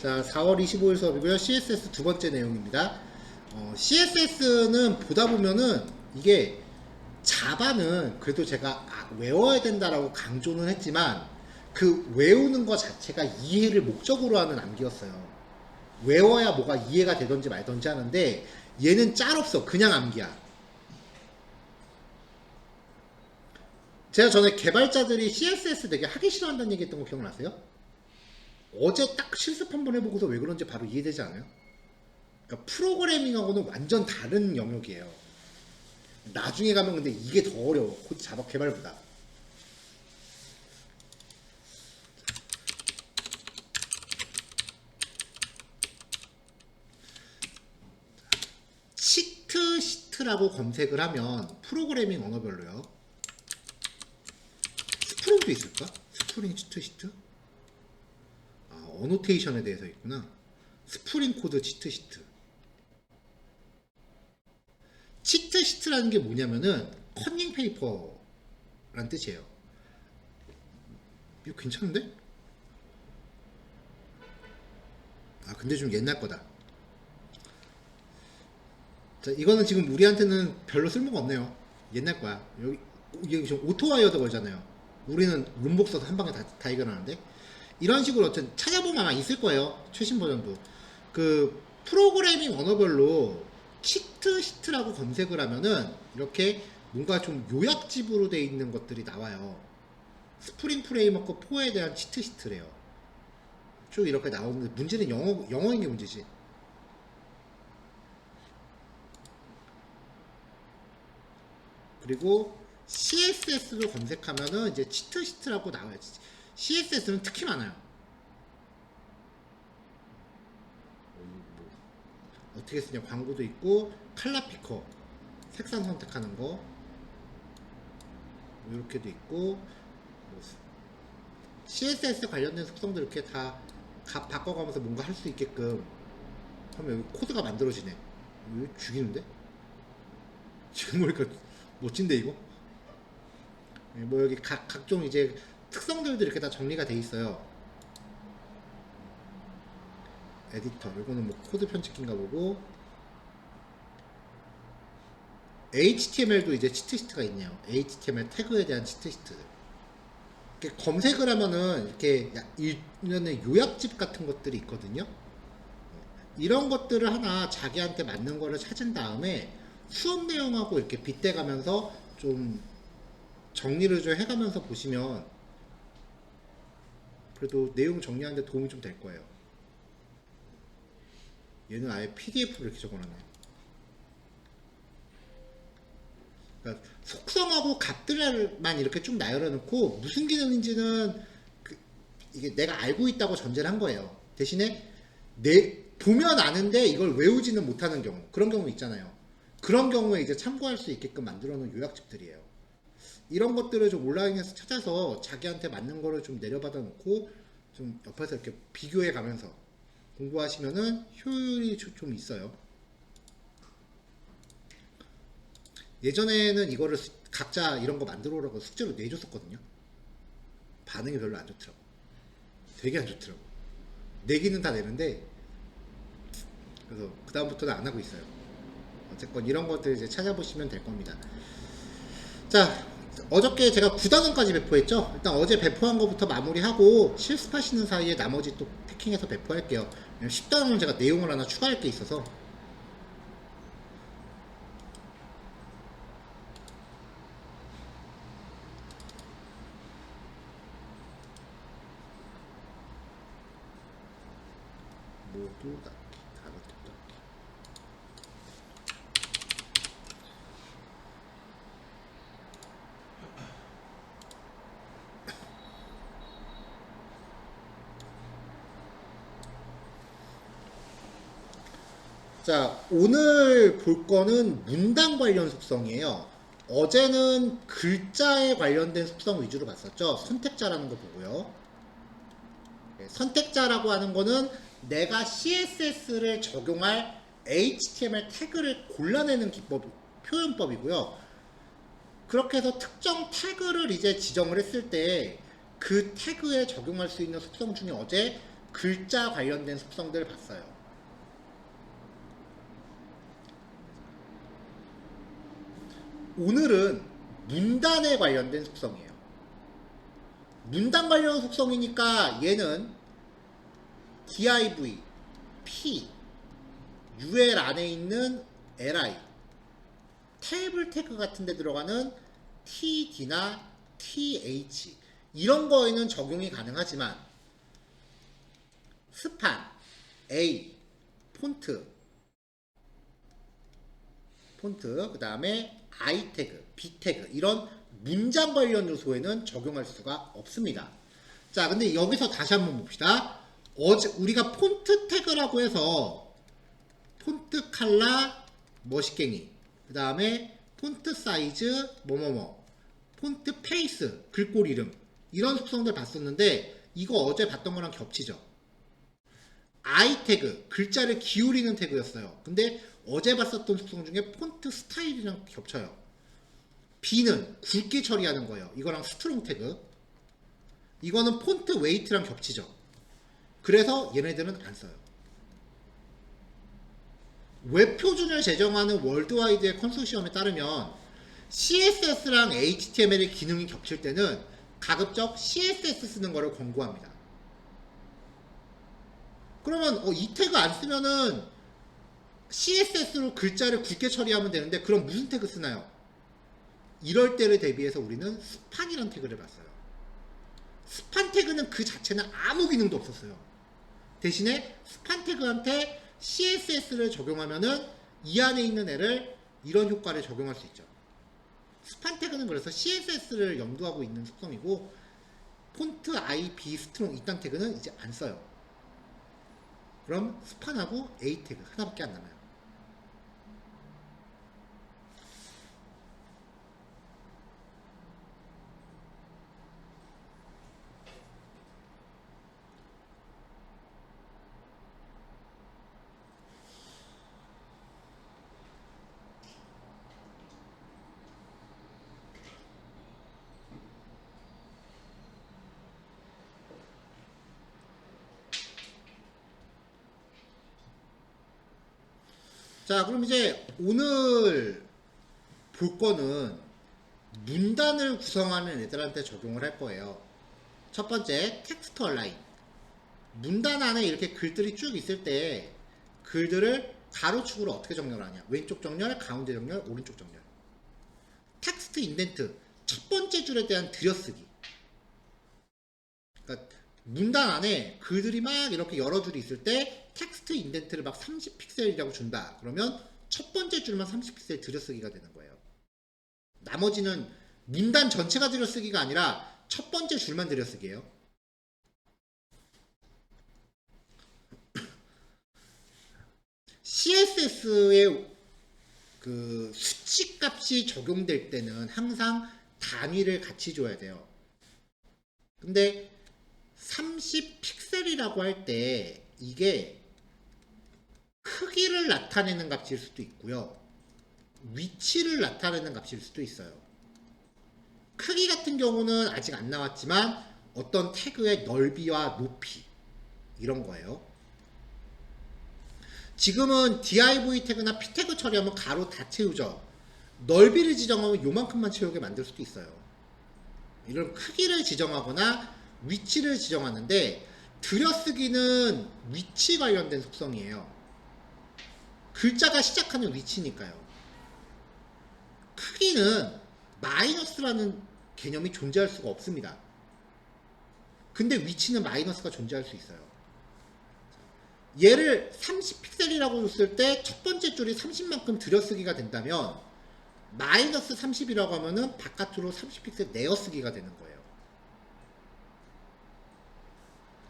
자, 4월 25일 수업이고요. CSS 두 번째 내용입니다. CSS는 보다 보면은 이게 자바는 그래도 제가 외워야 된다라고 강조는 했지만 그 외우는 것 자체가 이해를 목적으로 하는 암기였어요. 외워야 뭐가 이해가 되던지 말던지 하는데 얘는 짤 없어. 그냥 암기야. 제가 전에 개발자들이 CSS 되게 하기 싫어한다는 얘기 했던 거 기억나세요? 어제 딱 실습 한번 해보고서 왜 그런지 바로 이해되지 않아요? 그러니까 프로그래밍하고는 완전 다른 영역이에요. 나중에 가면 근데 이게 더 어려워. 코드 자바 개발보다. 시트라고 검색을 하면 프로그래밍 언어별로요. 스프링도 있을까? 스프링 시트? 어노테이션에 대해서 있구나. 스프링 코드 치트 시트라는 게 뭐냐면은 컨닝 페이퍼란 뜻이에요. 이거 괜찮은데? 근데 좀 옛날 거다. 자, 이거는 지금 우리한테는 별로 쓸모가 없네요. 옛날 거야. 이게 지금 오토와이어드 걸잖아요. 우리는 룸복 써서 한 방에 다 해결하는데 이런 식으로 어쨌든 찾아보면 아마 있을 거예요. 최신 버전도. 그 프로그래밍 언어별로 시트라고 검색을 하면은 이렇게 뭔가 좀 요약집으로 돼 있는 것들이 나와요. 스프링 프레임워크 4에 대한 시트래요. 쭉 이렇게 나오는데 문제는 영어인 게 문제지. 그리고 CSS를 검색하면은 이제 시트라고 나와요. CSS는 특히 많아요. 어떻게 쓰냐, 광고도 있고 칼라 피커 색상 선택하는 거 이렇게도 있고 CSS 관련된 속성들 이렇게 다 바꿔가면서 뭔가 할 수 있게끔 하면 여기 코드가 만들어지네. 이거 죽이는데? 지금 보니까 멋진데 이거? 뭐 여기 각종 이제 특성들도 이렇게 다 정리가 돼 있어요. 에디터, 이거는 뭐 코드 편집기인가 보고, HTML도 이제 치트시트가 있네요. HTML 태그에 대한 치트시트. 이렇게 검색을 하면은 이렇게 일련의 요약집 같은 것들이 있거든요. 이런 것들을 하나 자기한테 맞는 거를 찾은 다음에 수업 내용하고 이렇게 빗대가면서 좀 정리를 좀 해가면서 보시면 그래도 내용 정리하는데 도움이 좀 될 거예요. 얘는 아예 PDF로 이렇게 적어놨네. 그러니까 속성하고 값들만 이렇게 쭉 나열해놓고 무슨 기능인지는 이게 내가 알고 있다고 전제를 한 거예요. 대신에 보면 아는데 이걸 외우지는 못하는 경우, 그런 경우 있잖아요. 그런 경우에 이제 참고할 수 있게끔 만들어 놓은 요약집들이에요. 이런 것들을 좀 온라인에서 찾아서 자기한테 맞는 거를 좀 내려받아 놓고 좀 옆에서 이렇게 비교해 가면서 공부하시면은 효율이 좀 있어요. 예전에는 이거를 각자 이런 거 만들어 오라고 숙제로 내줬었거든요. 반응이 별로 안 좋더라고. 되게 안 좋더라고. 내기는 다 내는데, 그래서 그다음부터는 안 하고 있어요. 어쨌건 이런 것들 이제 찾아보시면 될 겁니다. 자, 어저께 제가 9단원까지 배포했죠. 일단 어제 배포한 것부터 마무리하고 실습하시는 사이에 나머지 또 패킹해서 배포할게요. 10단원은 제가 내용을 하나 추가할 게 있어서. 모두 닫기, 닫기. 자, 오늘 볼 거는 문단 관련 속성이에요. 어제는 글자에 관련된 속성 위주로 봤었죠. 선택자라는 거 보고요. 선택자라고 하는 거는 내가 CSS를 적용할 HTML 태그를 골라내는 기법, 표현법이고요. 그렇게 해서 특정 태그를 이제 지정을 했을 때 그 태그에 적용할 수 있는 속성 중에 어제 글자 관련된 속성들을 봤어요. 오늘은 문단에 관련된 속성이에요. 문단 관련 속성이니까 얘는 div, p, ul 안에 있는 li, 테이블 태그 같은 데 들어가는 td나 th 이런 거에는 적용이 가능하지만 스판, a, 폰트, 그 다음에 i 태그, b 태그 이런 문장 관련 요소에는 적용할 수가 없습니다. 자, 근데 여기서 다시 한번 봅시다. 어제 우리가 폰트 태그라고 해서 폰트 컬러 멋있갱이, 그 다음에 폰트 사이즈 뭐뭐뭐, 폰트 페이스 글꼴 이름 이런 속성들 봤었는데 이거 어제 봤던 거랑 겹치죠. i 태그 글자를 기울이는 태그였어요. 근데 어제 봤었던 속성 중에 폰트 스타일이랑 겹쳐요. b는 굵게 처리하는 거예요. 이거랑 스트롱 태그. 이거는 폰트 웨이트랑 겹치죠. 그래서 얘네들은 안 써요. 웹 표준을 제정하는 월드와이드의 컨소시엄에 따르면 CSS랑 HTML의 기능이 겹칠 때는 가급적 CSS 쓰는 거를 권고합니다. 그러면 이 태그 안 쓰면은 CSS로 글자를 굵게 처리하면 되는데 그럼 무슨 태그 쓰나요? 이럴 때를 대비해서 우리는 스판이라는 태그를 봤어요. 스판 태그는 그 자체는 아무 기능도 없었어요. 대신에 스판 태그한테 CSS를 적용하면은 이 안에 있는 애를 이런 효과를 적용할 수 있죠. 스판 태그는 그래서 CSS를 염두하고 있는 속성이고 폰트, I, B, 스트롱 이딴 태그는 이제 안 써요. 그럼 스판하고 A 태그 하나밖에 안 남아요. 자, 그럼 이제 오늘 볼 거는 문단을 구성하는 애들한테 적용을 할 거예요. 첫 번째, 텍스트 얼라인. 문단 안에 이렇게 글들이 쭉 있을 때 글들을 가로축으로 어떻게 정렬하냐. 왼쪽 정렬, 가운데 정렬, 오른쪽 정렬. 텍스트 인덴트. 첫 번째 줄에 대한 들여쓰기. 그러니까 문단 안에 글들이 막 이렇게 여러 줄이 있을 때 텍스트 인덴트를 막 30픽셀이라고 준다. 그러면 첫 번째 줄만 30픽셀 들여쓰기가 되는 거예요. 나머지는 문단 전체가 들여쓰기가 아니라 첫 번째 줄만 들여쓰기예요. CSS의 그 수치 값이 적용될 때는 항상 단위를 같이 줘야 돼요. 근데 30픽셀이라고 할 때 이게 크기를 나타내는 값일 수도 있고요. 위치를 나타내는 값일 수도 있어요. 크기 같은 경우는 아직 안 나왔지만 어떤 태그의 넓이와 높이 이런 거예요. 지금은 div 태그나 p 태그 처리하면 가로 다 채우죠. 넓이를 지정하면 요만큼만 채우게 만들 수도 있어요. 이런 크기를 지정하거나 위치를 지정하는데 들여쓰기는 위치 관련된 속성이에요. 글자가 시작하는 위치니까요. 크기는 마이너스라는 개념이 존재할 수가 없습니다. 근데 위치는 마이너스가 존재할 수 있어요. 얘를 30픽셀이라고 줬을 때 첫 번째 줄이 30만큼 들여쓰기가 된다면 마이너스 30이라고 하면은 바깥으로 30픽셀 내어쓰기가 되는 거예요.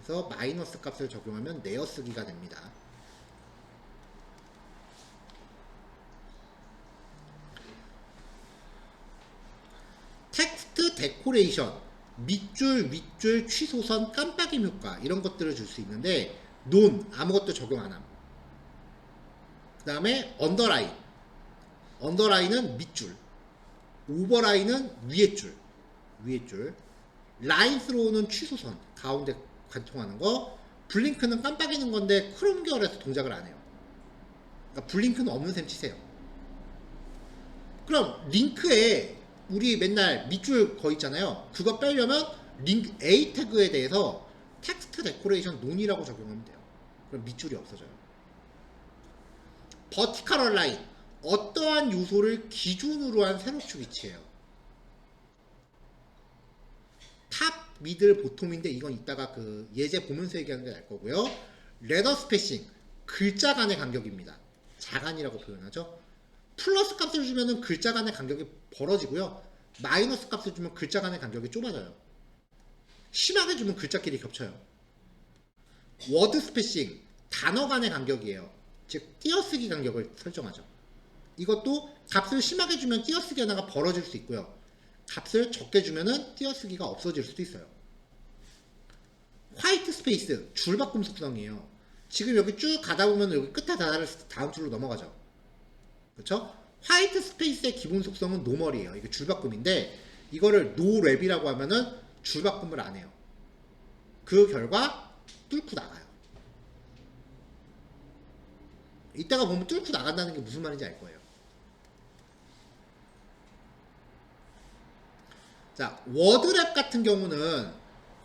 그래서 마이너스 값을 적용하면 내어쓰기가 됩니다. 텍스트 데코레이션, 밑줄, 윗줄, 취소선, 깜빡임 효과 이런 것들을 줄 수 있는데 논 아무것도 적용 안 함. 그 다음에 언더라인, 언더라인은 밑줄, 오버라인은 위에 줄, 라인 스로우는 취소선 가운데 관통하는 거, 블링크는 깜빡이는 건데 크롬 계열에서 동작을 안 해요. 그러니까 블링크는 없는 셈 치세요. 그럼 링크에 우리 맨날 밑줄 거 있잖아요. 그거 빼려면 링크 A 태그에 대해서 텍스트 데코레이션 논이라고 적용하면 돼요. 그럼 밑줄이 없어져요. 버티컬 얼라인, 어떠한 요소를 기준으로 한 세로축 위치예요. 탑, 미들, 보통인데 이건 이따가 그 예제 보면서 얘기하는 게 나을 거고요. 레더 스페이싱, 글자 간의 간격입니다. 자간이라고 표현하죠. 플러스 값을 주면은 글자 간의 간격이 벌어지고요. 마이너스 값을 주면 글자 간의 간격이 좁아져요. 심하게 주면 글자끼리 겹쳐요. 워드 스페이싱, 단어 간의 간격이에요. 즉 띄어쓰기 간격을 설정하죠. 이것도 값을 심하게 주면 띄어쓰기 하나가 벌어질 수 있고요. 값을 적게 주면은 띄어쓰기가 없어질 수도 있어요. 화이트 스페이스, 줄바꿈 속성이에요. 지금 여기 쭉 가다 보면 여기 끝에 다음 줄로 넘어가죠. 그렇죠? 화이트 스페이스의 기본 속성은 노멀이에요. 이게 줄바꿈인데 이거를 노랩이라고 하면은 줄바꿈을 안 해요. 그 결과 뚫고 나가요. 이따가 보면 뚫고 나간다는 게 무슨 말인지 알 거예요. 자, 워드랩 같은 경우는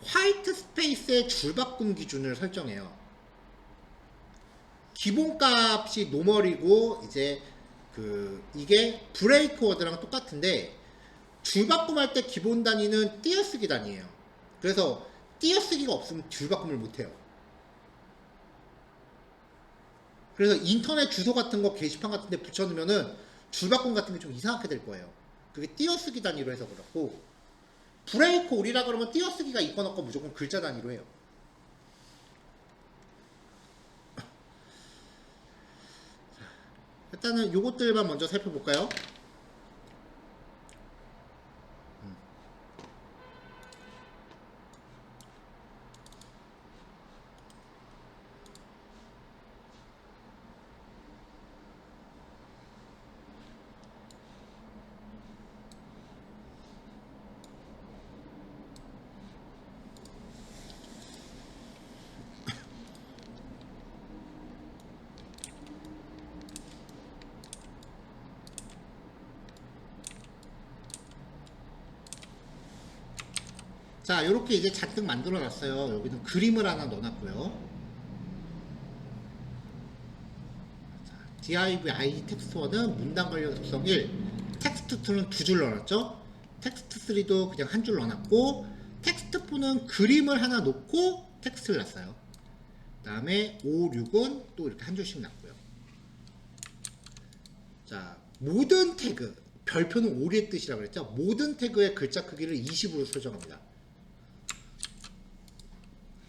화이트 스페이스의 줄바꿈 기준을 설정해요. 기본값이 노멀이고 이제 이게 브레이크 워드랑 똑같은데 줄바꿈할 때 기본 단위는 띄어쓰기 단위예요. 그래서 띄어쓰기가 없으면 줄바꿈을 못해요. 그래서 인터넷 주소 같은 거 게시판 같은 데 붙여놓으면은 줄바꿈 같은 게 좀 이상하게 될 거예요. 그게 띄어쓰기 단위로 해서 그렇고, 브레이크 올이라 그러면 띄어쓰기가 있건 없건 무조건 글자 단위로 해요. 일단은 요것들만 먼저 살펴볼까요? 자, 이렇게 이제 잔뜩 만들어 놨어요. 여기는 그림을 하나 넣어놨고요. div id 텍스트1은 문단 관련 속성 1, 텍스트2는 2줄 넣어놨죠. 텍스트3도 그냥 한 줄 넣어놨고, 텍스트4는 그림을 하나 놓고 텍스트를 놨어요. 그 다음에 5, 6은 또 이렇게 한 줄씩 놨고요. 자, 모든 태그, 별표는 오리의 뜻이라고 그랬죠. 모든 태그의 글자 크기를 20으로 설정합니다.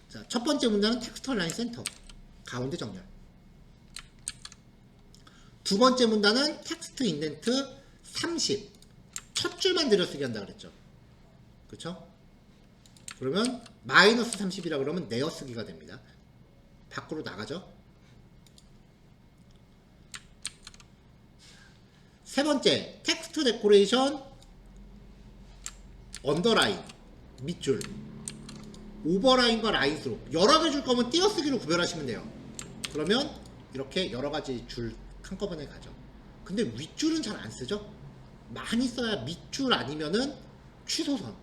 자, 첫 번째 문단은 텍스트 라인 센터, 가운데 정렬. 두 번째 문단은 텍스트 인덴트 30, 첫 줄만 들여쓰기 한다 그랬죠. 그쵸? 그러면 마이너스 30이라 그러면 내어쓰기가 됩니다. 밖으로 나가죠. 세 번째, 텍스트 데코레이션 언더라인, 밑줄, 오버라인과 라인수로 여러 개 줄 거면 띄어쓰기로 구별하시면 돼요. 그러면 이렇게 여러 가지 줄 한꺼번에 가죠. 근데 윗줄은 잘 안 쓰죠? 많이 써야 밑줄 아니면은 취소선.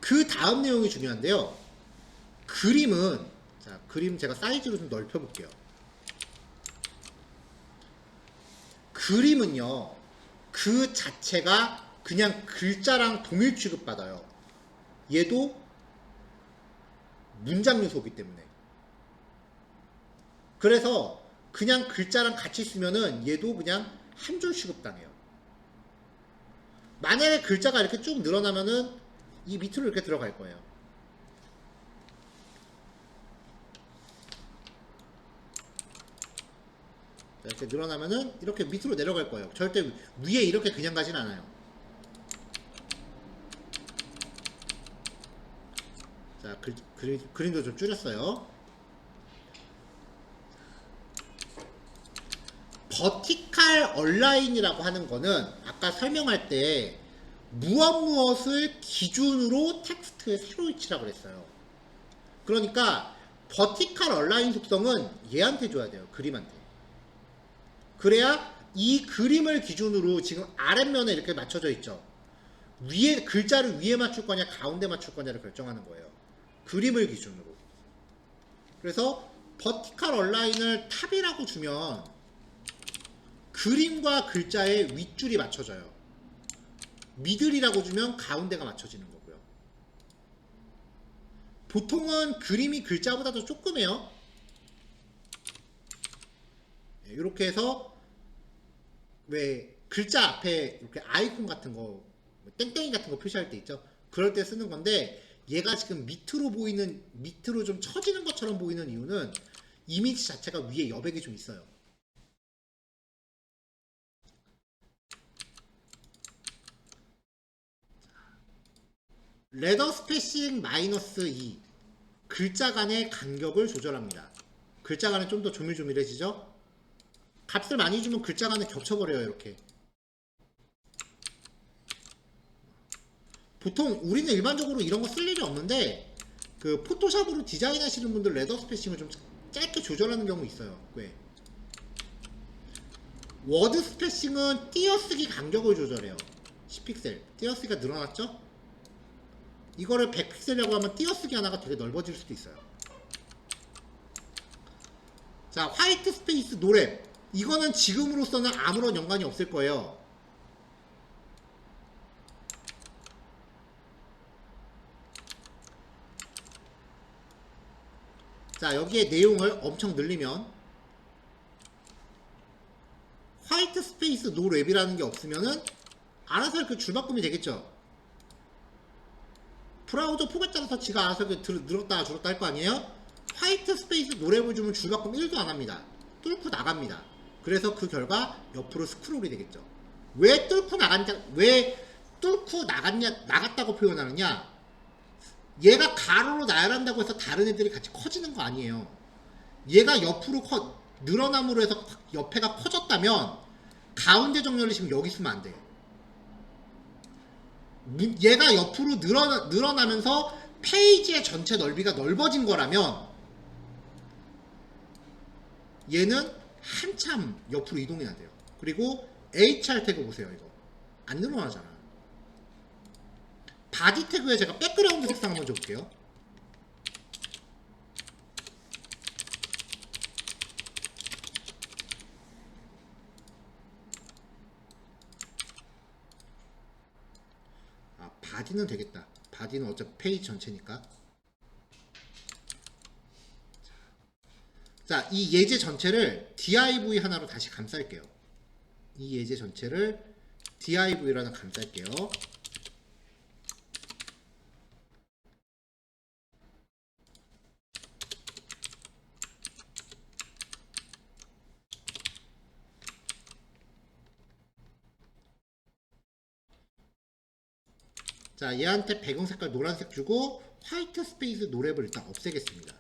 그 다음 내용이 중요한데요. 그림은, 자, 그림 제가 사이즈로 좀 넓혀 볼게요. 그림은요, 그 자체가 그냥 글자랑 동일 취급받아요. 얘도 문장 요소이기 때문에. 그래서 그냥 글자랑 같이 쓰면은 얘도 그냥 한 줄 취급당해요. 만약에 글자가 이렇게 쭉 늘어나면은 이 밑으로 이렇게 들어갈 거예요. 이렇게 늘어나면은 이렇게 밑으로 내려갈 거예요. 절대 위에 이렇게 그냥 가진 않아요. 자, 그림도 좀 줄였어요. 버티칼 얼라인이라고 하는 거는 아까 설명할 때 무엇을 기준으로 텍스트에 새로 위치라고 그랬어요. 그러니까 버티컬 얼라인 속성은 얘한테 줘야 돼요. 그림한테. 그래야 이 그림을 기준으로 지금 아랫면에 이렇게 맞춰져 있죠. 위에 글자를 위에 맞출 거냐 가운데 맞출 거냐를 결정하는 거예요. 그림을 기준으로. 그래서 버티컬 얼라인을 탑이라고 주면 그림과 글자의 윗줄이 맞춰져요. 미들이라고 주면 가운데가 맞춰지는 거고요. 보통은 그림이 글자보다도 조그매요. 이렇게 해서 왜 글자 앞에 이렇게 아이콘 같은 거 땡땡이 같은 거 표시할 때 있죠. 그럴 때 쓰는 건데 얘가 지금 밑으로 보이는 밑으로 좀 처지는 것처럼 보이는 이유는 이미지 자체가 위에 여백이 좀 있어요. 레더 스페이싱 마이너스 2 글자 간의 간격을 조절합니다. 글자 간에 좀 더 조밀조밀해지죠? 값을 많이 주면 글자 간에 겹쳐버려요. 이렇게 보통 우리는 일반적으로 이런 거 쓸 일이 없는데 그 포토샵으로 디자인 하시는 분들 레더 스페이싱을 좀 짧게 조절하는 경우 있어요. 왜? 워드 스페이싱은 띄어쓰기 간격을 조절해요. 10픽셀 띄어쓰기가 늘어났죠? 이거를 100픽셀이라고 하면 띄어쓰기 하나가 되게 넓어질 수도 있어요. 자, 화이트 스페이스 노랩 이거는 지금으로서는 아무런 연관이 없을 거예요. 자, 여기에 내용을 엄청 늘리면 화이트 스페이스 노 랩이라는 게 없으면은 알아서 이렇게 줄바꿈이 되겠죠. 브라우저 포맷 따라서 지가 알아서 이렇게 늘었다 줄었다 할 거 아니에요. 화이트 스페이스 노 랩을 주면 줄바꿈 1도 안 합니다. 뚫고 나갑니다. 그래서 그 결과 옆으로 스크롤이 되겠죠. 왜 뚫고 나갔다고 표현하느냐? 얘가 가로로 나열한다고 해서 다른 애들이 같이 커지는 거 아니에요. 얘가 옆으로 늘어남으로 해서 옆에가 커졌다면 가운데 정렬이 지금 여기 있으면 안 돼. 얘가 옆으로 늘어나면서 페이지의 전체 넓이가 넓어진 거라면 얘는 한참 옆으로 이동해야 돼요. 그리고 HR 태그 보세요. 이거 안 늘어나잖아. 바디 태그에 제가 백그라운드 색상 한번 줘볼게요. 아, 바디는 되겠다. 바디는 어차피 페이지 전체니까. 자, 이 예제 전체를 div 하나로 다시 감쌀게요. 이 예제 전체를 div라는 감쌀게요. 자, 얘한테 배경 색깔 노란색 주고 화이트 스페이스 노랩을 일단 없애겠습니다.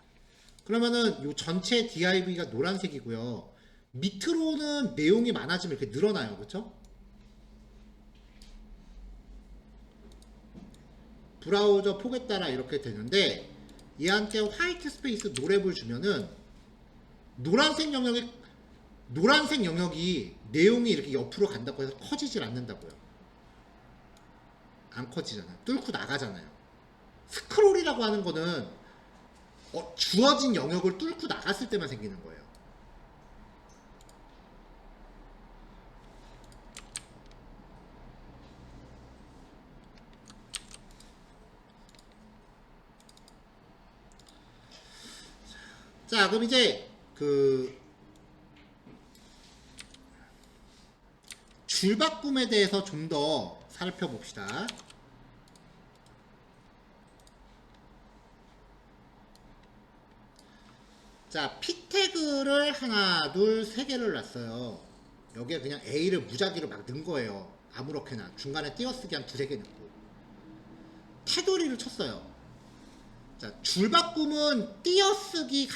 그러면은 이 전체 div가 노란색이고요. 밑으로는 내용이 많아지면 이렇게 늘어나요. 그쵸? 브라우저 폭에 따라 이렇게 되는데 얘한테 화이트 스페이스 노랩을 주면은 노란색 영역이 내용이 이렇게 옆으로 간다고 해서 커지질 않는다고요. 안 커지잖아요. 뚫고 나가잖아요. 스크롤이라고 하는 거는 주어진 영역을 뚫고 나갔을 때만 생기는 거예요. 자, 그럼 이제 그 줄바꿈에 대해서 좀 더 살펴봅시다. 자, p 태그를 하나, 둘, 세 개를 놨어요. 여기에 그냥 A를 무작위로 막 넣은 거예요. 아무렇게나 중간에 띄어쓰기 한 두세 개 넣고 테두리를 쳤어요. 자, 줄바꿈은 띄어쓰기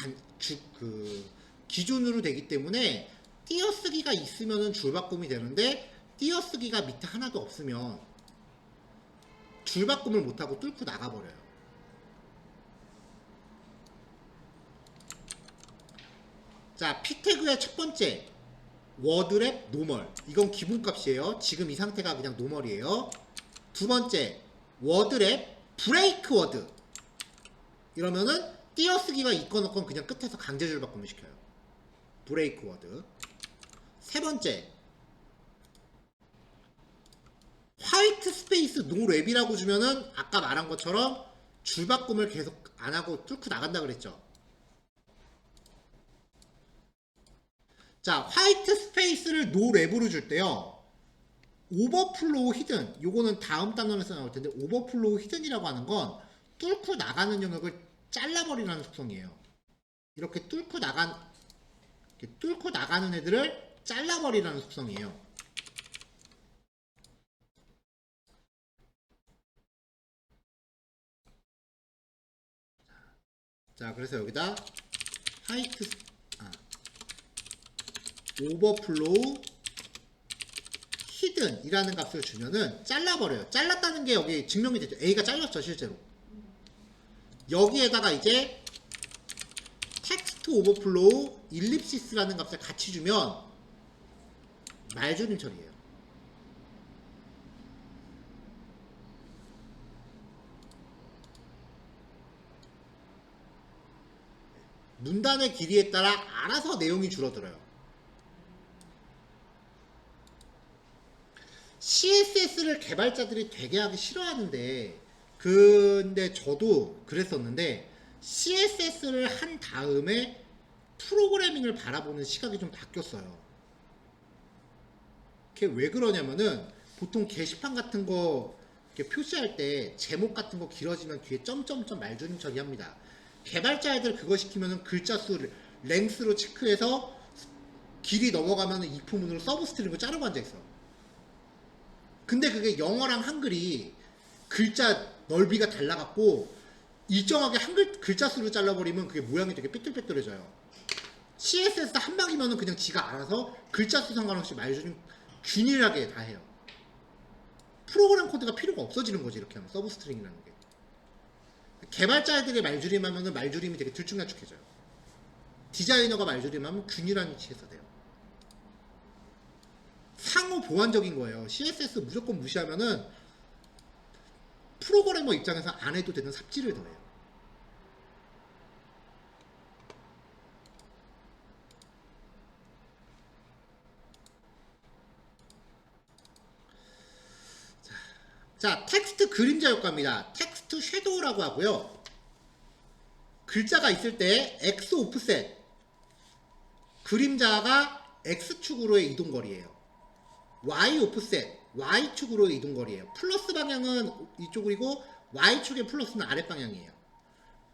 기준으로 되기 때문에 띄어쓰기가 있으면은 줄바꿈이 되는데 띄어쓰기가 밑에 하나도 없으면 줄바꿈을 못하고 뚫고 나가버려요. 자, P태그의 첫 번째 워드랩 노멀, 이건 기본값이에요. 지금 이 상태가 그냥 노멀이에요. 두 번째 워드랩 브레이크 워드, 이러면은 띄어쓰기가 있건 없건 그냥 끝에서 강제 줄바꿈을 시켜요. 브레이크 워드. 세 번째 화이트 스페이스 노 랩이라고 주면은 아까 말한 것처럼 줄바꿈을 계속 안 하고 뚫고 나간다 그랬죠. 자, 화이트 스페이스를 노 랩으로 줄 때요, 오버플로우 히든, 요거는 다음 단원에서 나올 텐데, 오버플로우 히든이라고 하는 건 뚫고 나가는 영역을 잘라버리라는 속성이에요. 이렇게 뚫고 나가는 애들을 잘라버리라는 속성이에요. 자, 그래서 여기다 화이트 오버플로우 히든 이라는 값을 주면은 잘라버려요. 잘랐다는 게 여기 증명이 되죠. A가 잘렸죠, 실제로. 여기에다가 이제 텍스트 오버플로우 일립시스라는 값을 같이 주면 말줄임 처리예요. 문단의 길이에 따라 알아서 내용이 줄어들어요. CSS를 개발자들이 되게 하기 싫어하는데, 근데 저도 그랬었는데, CSS를 한 다음에 프로그래밍을 바라보는 시각이 좀 바뀌었어요. 그게 왜 그러냐면은, 보통 게시판 같은 거 이렇게 표시할 때 제목 같은 거 길어지면 뒤에 점점점 말줄임 처리합니다. 개발자애들 그거 시키면은 글자 수 랭스로 체크해서 길이 넘어가면은 이포문으로 서브 스트링을 자르고 앉아있어. 근데 그게 영어랑 한글이 글자 넓이가 달라갖고 일정하게 한글 글자 수를 잘라버리면 그게 모양이 되게 삐뚤빼뚤해져요. CSS 한 방이면은 그냥 지가 알아서 글자 수 상관없이 말줄임 균일하게 다 해요. 프로그램 코드가 필요가 없어지는 거지, 이렇게 하면. 서브 스트링이라는 게. 개발자들이 말줄임 하면은 말줄임이 되게 들쭉날쭉해져요. 디자이너가 말줄임 하면 균일한 위치에서 돼요. 상호 보완적인 거예요. CSS 무조건 무시하면은 프로그래머 입장에서 안 해도 되는 삽질을 더해요. 자, 텍스트 그림자 효과입니다. 텍스트 섀도우라고 하고요. 글자가 있을 때 X 오프셋, 그림자가 X축으로의 이동거리예요. Y 오프셋, Y축으로의 이동거리예요. 플러스 방향은 이쪽이고 Y축의 플러스는 아랫방향이에요.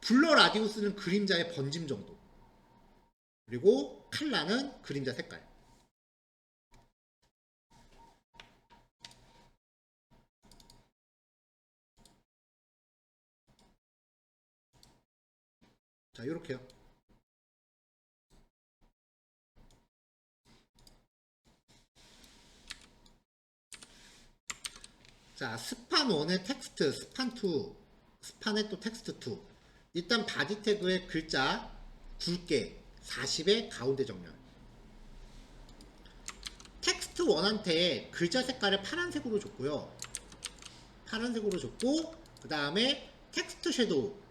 블러 라디우스는 그림자의 번짐 정도, 그리고 칼라는 그림자 색깔. 자, 요렇게요. 자, 스판 1의 텍스트, 스판 2, 스판의 또 텍스트 2. 일단 바디 태그의 글자 굵게 40의 가운데 정렬. 텍스트 1한테 글자 색깔을 파란색으로 줬고요. 파란색으로 줬고, 그 다음에 텍스트 섀도우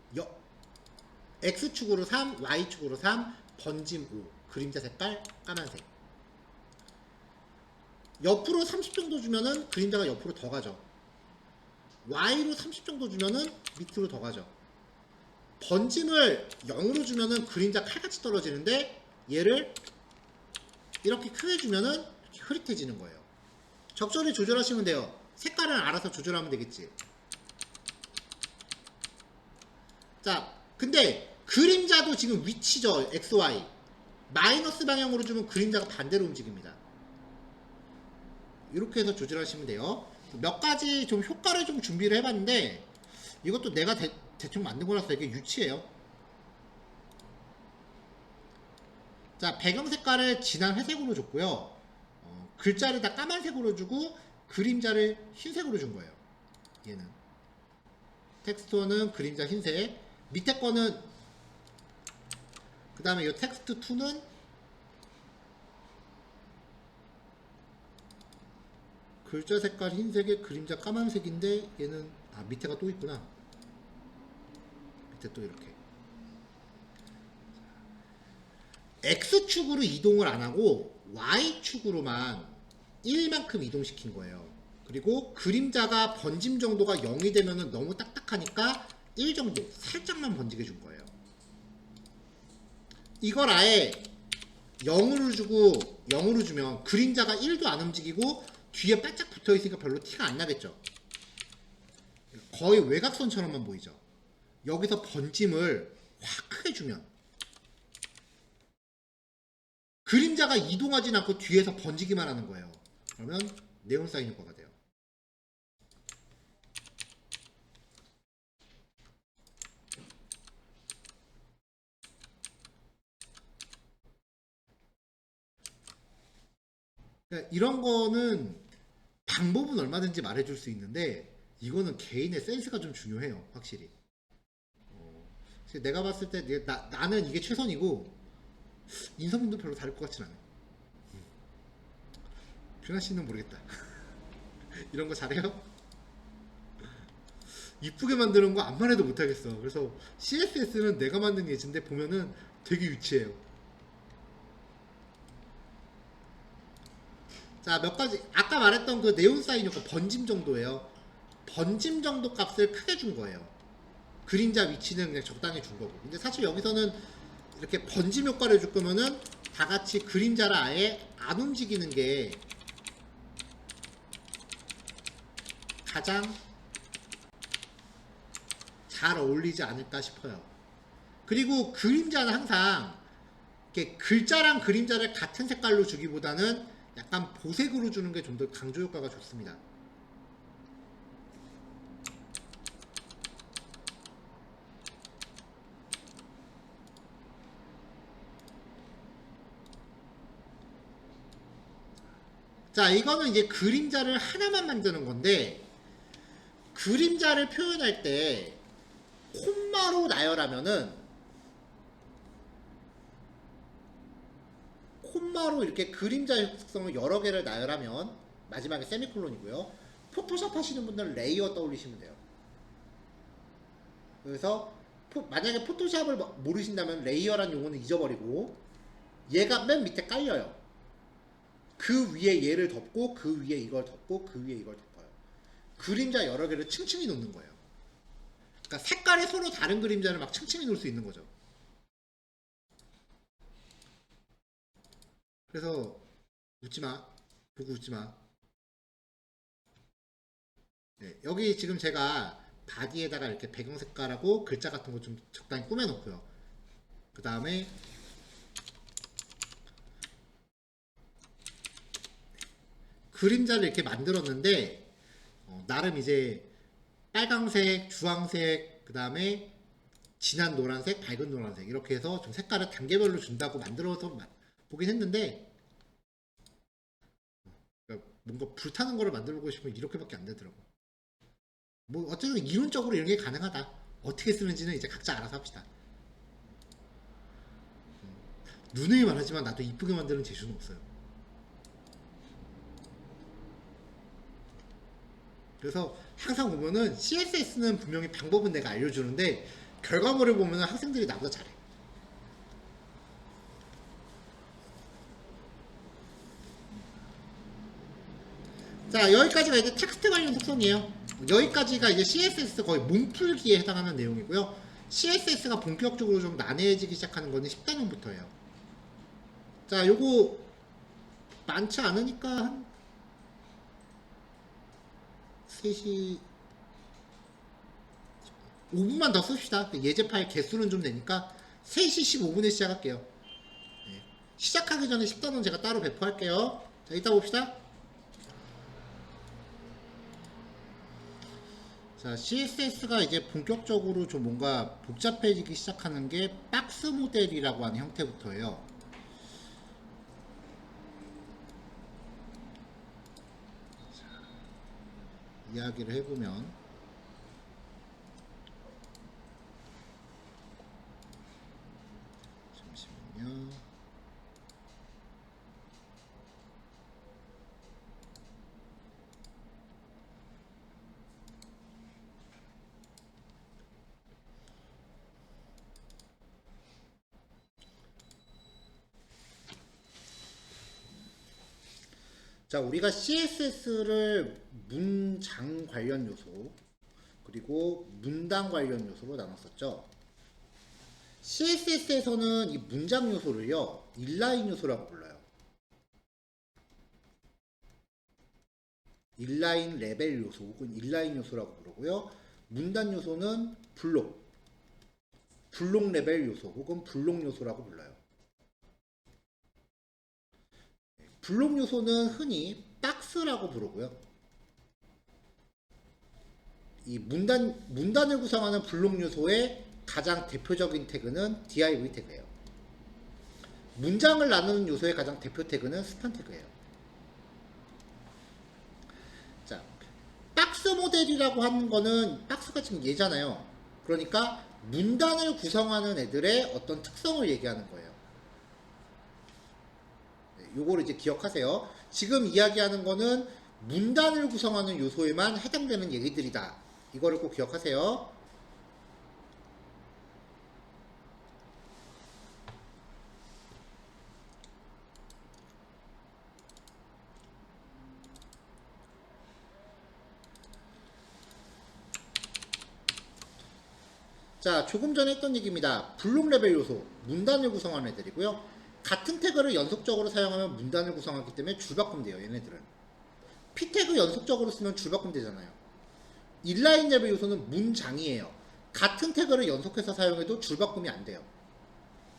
X축으로 3, Y축으로 3, 번짐 5, 그림자 색깔 까만색. 옆으로 30 정도 주면은 그림자가 옆으로 더 가죠. Y로 30 정도 주면은 밑으로 더 가죠. 번짐을 0으로 주면은 그림자 칼같이 떨어지는데, 얘를 이렇게 크게 주면은 흐릿해지는 거예요. 적절히 조절하시면 돼요. 색깔은 알아서 조절하면 되겠지. 자, 근데 그림자도 지금 위치죠. XY 마이너스 방향으로 주면 그림자가 반대로 움직입니다. 이렇게 해서 조절하시면 돼요. 몇 가지 좀 효과를 좀 준비를 해봤는데, 이것도 내가 대충 만든 거라서 되게 유치해요. 자, 배경 색깔을 진한 회색으로 줬고요. 글자를 다 까만색으로 주고 그림자를 흰색으로 준 거예요. 얘는 텍스트1은 그림자 흰색, 밑에 거는 그 다음에 이 텍스트2는 글자 색깔 흰색에 그림자 까만색인데 얘는 밑에가 또 있구나. 밑에 또 이렇게 X축으로 이동을 안하고 Y축으로만 1만큼 이동시킨 거예요. 그리고 그림자가 번짐 정도가 0이 되면 너무 딱딱하니까 1 정도 살짝만 번지게 준 거예요. 이걸 아예 0으로 주고 0으로 주면 그림자가 1도 안 움직이고 뒤에 바짝 붙어 있으니까 별로 티가 안 나겠죠. 거의 외곽선처럼만 보이죠. 여기서 번짐을 확 크게 주면 그림자가 이동하진 않고 뒤에서 번지기만 하는 거예요. 그러면 네온사인 효과가 돼요. 그러니까 이런 거는 방법은 얼마든지 말해줄 수 있는데 이거는 개인의 센스가 좀 중요해요. 확실히. 내가 봤을 때 나는 이게 최선이고 인성님도 별로 다를 것 같진 않아요. 뷰나 씨는 모르겠다. 이런 거 잘해요? 이쁘게 만드는 거 암만 해도 못하겠어. 그래서 CSS는 내가 만든 예지인데 보면은 되게 유치해요. 자, 몇 가지 아까 말했던 그 네온사인 효과 번짐 정도예요. 번짐 정도 값을 크게 준 거예요. 그림자 위치는 그냥 적당히 준 거고. 근데 사실 여기서는 이렇게 번짐 효과를 줄 거면은 다 같이 그림자를 아예 안 움직이는 게 가장 잘 어울리지 않을까 싶어요. 그리고 그림자는 항상 이렇게 글자랑 그림자를 같은 색깔로 주기보다는 약간 보색으로 주는 게 좀 더 강조 효과가 좋습니다. 자, 이거는 이제 그림자를 하나만 만드는 건데 그림자를 표현할 때 콤마로 나열하면은 콤마로 이렇게 그림자의 특성을 여러 개를 나열하면 마지막에 세미콜론이고요. 포토샵 하시는 분들은 레이어 떠올리시면 돼요. 그래서 만약에 포토샵을 모르신다면 레이어란 용어는 잊어버리고 얘가 맨 밑에 깔려요. 그 위에 얘를 덮고 그 위에 이걸 덮고 그 위에 이걸 덮어요. 그림자 여러 개를 층층이 놓는 거예요. 그러니까 색깔이 서로 다른 그림자를 막 층층이 놓을 수 있는 거죠. 그래서 웃지마. 보고 웃지마. 네, 여기 지금 제가 바디에다가 이렇게 배경 색깔하고 글자 같은 거 좀 적당히 꾸며놓고요. 그 다음에 그림자를 이렇게 만들었는데 나름 이제 빨강색, 주황색, 그 다음에 진한 노란색, 밝은 노란색 이렇게 해서 좀 색깔을 단계별로 준다고 만들어서 보긴 했는데 그러니까 뭔가 불타는 거를 만들고 싶으면 이렇게밖에 안 되더라고. 뭐 어쨌든 이론적으로 이런 게 가능하다. 어떻게 쓰는지는 이제 각자 알아서 합시다. 누누이 말하지만 나도 이쁘게 만드는 재주는 없어요. 그래서 항상 보면은 CSS는 분명히 방법은 내가 알려주는데 결과물을 보면은 학생들이 나보다 잘해. 자, 여기까지가 이제 텍스트 관련 특성이에요. 여기까지가 이제 CSS 거의 몸풀기에 해당하는 내용이고요. CSS가 본격적으로 좀 난해해지기 시작하는 거는 10단원부터예요. 자, 요거 많지 않으니까 한 3시 5분만 더 씁시다. 예제 파일 개수는 좀 되니까 3시 15분에 시작할게요. 네. 시작하기 전에 10단원 제가 따로 배포할게요. 자, 이따 봅시다. 자, CSS가 이제 본격적으로 좀 뭔가 복잡해지기 시작하는 게 박스 모델이라고 하는 형태부터예요. 자, 이야기를 해보면 잠깐만요. 자, 우리가 CSS를 문장 관련 요소, 그리고 문단 관련 요소로 나눴었죠. CSS에서는 이 문장 요소를요, 인라인 요소라고 불러요. 인라인 레벨 요소 혹은 인라인 요소라고 부르고요. 문단 요소는 블록 레벨 요소 혹은 블록 요소라고 불러요. 블록 요소는 흔히 박스라고 부르고요. 이 문단을 구성하는 블록 요소의 가장 대표적인 태그는 div 태그예요. 문장을 나누는 요소의 가장 대표 태그는 스판 태그예요. 자, 박스 모델이라고 하는 거는 박스가 지금 얘잖아요. 그러니까 문단을 구성하는 애들의 어떤 특성을 얘기하는 거예요. 네, 요거를 이제 기억하세요. 지금 이야기하는 거는 문단을 구성하는 요소에만 해당되는 얘기들이다. 이거를 꼭 기억하세요. 자, 조금 전에 했던 얘기입니다. 블록 레벨 요소, 문단을 구성하는 애들이고요. 같은 태그를 연속적으로 사용하면 문단을 구성하기 때문에 줄바꿈 돼요, 얘네들은. P 태그 연속적으로 쓰면 줄바꿈 되잖아요. 인라인 레벨 요소는 문장이에요. 같은 태그를 연속해서 사용해도 줄바꿈이 안 돼요.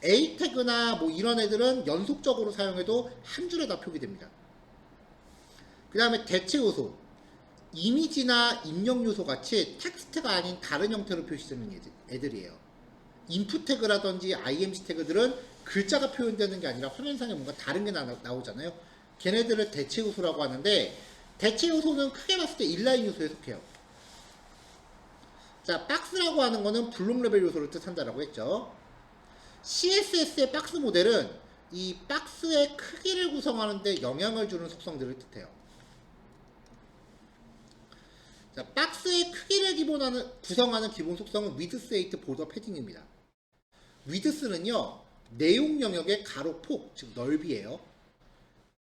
A 태그나 뭐 이런 애들은 연속적으로 사용해도 한 줄에 다 표기됩니다. 그 다음에 대체 요소, 이미지나 입력 요소 같이 텍스트가 아닌 다른 형태로 표시되는 애들이에요. 인풋 태그라든지 IMC 태그들은 글자가 표현되는 게 아니라 화면상에 뭔가 다른 게 나오잖아요. 걔네들을 대체 요소라고 하는데, 대체 요소는 크게 봤을 때 인라인 요소에 속해요. 자, 박스라고 하는 거는 블록 레벨 요소를 뜻한다라고 했죠. CSS의 박스 모델은 이 박스의 크기를 구성하는데 영향을 주는 속성들을 뜻해요. 자, 박스의 크기를 구성하는 기본 속성은 width, height, border, padding입니다. width는요, 내용 영역의 가로, 폭, 즉 넓이에요.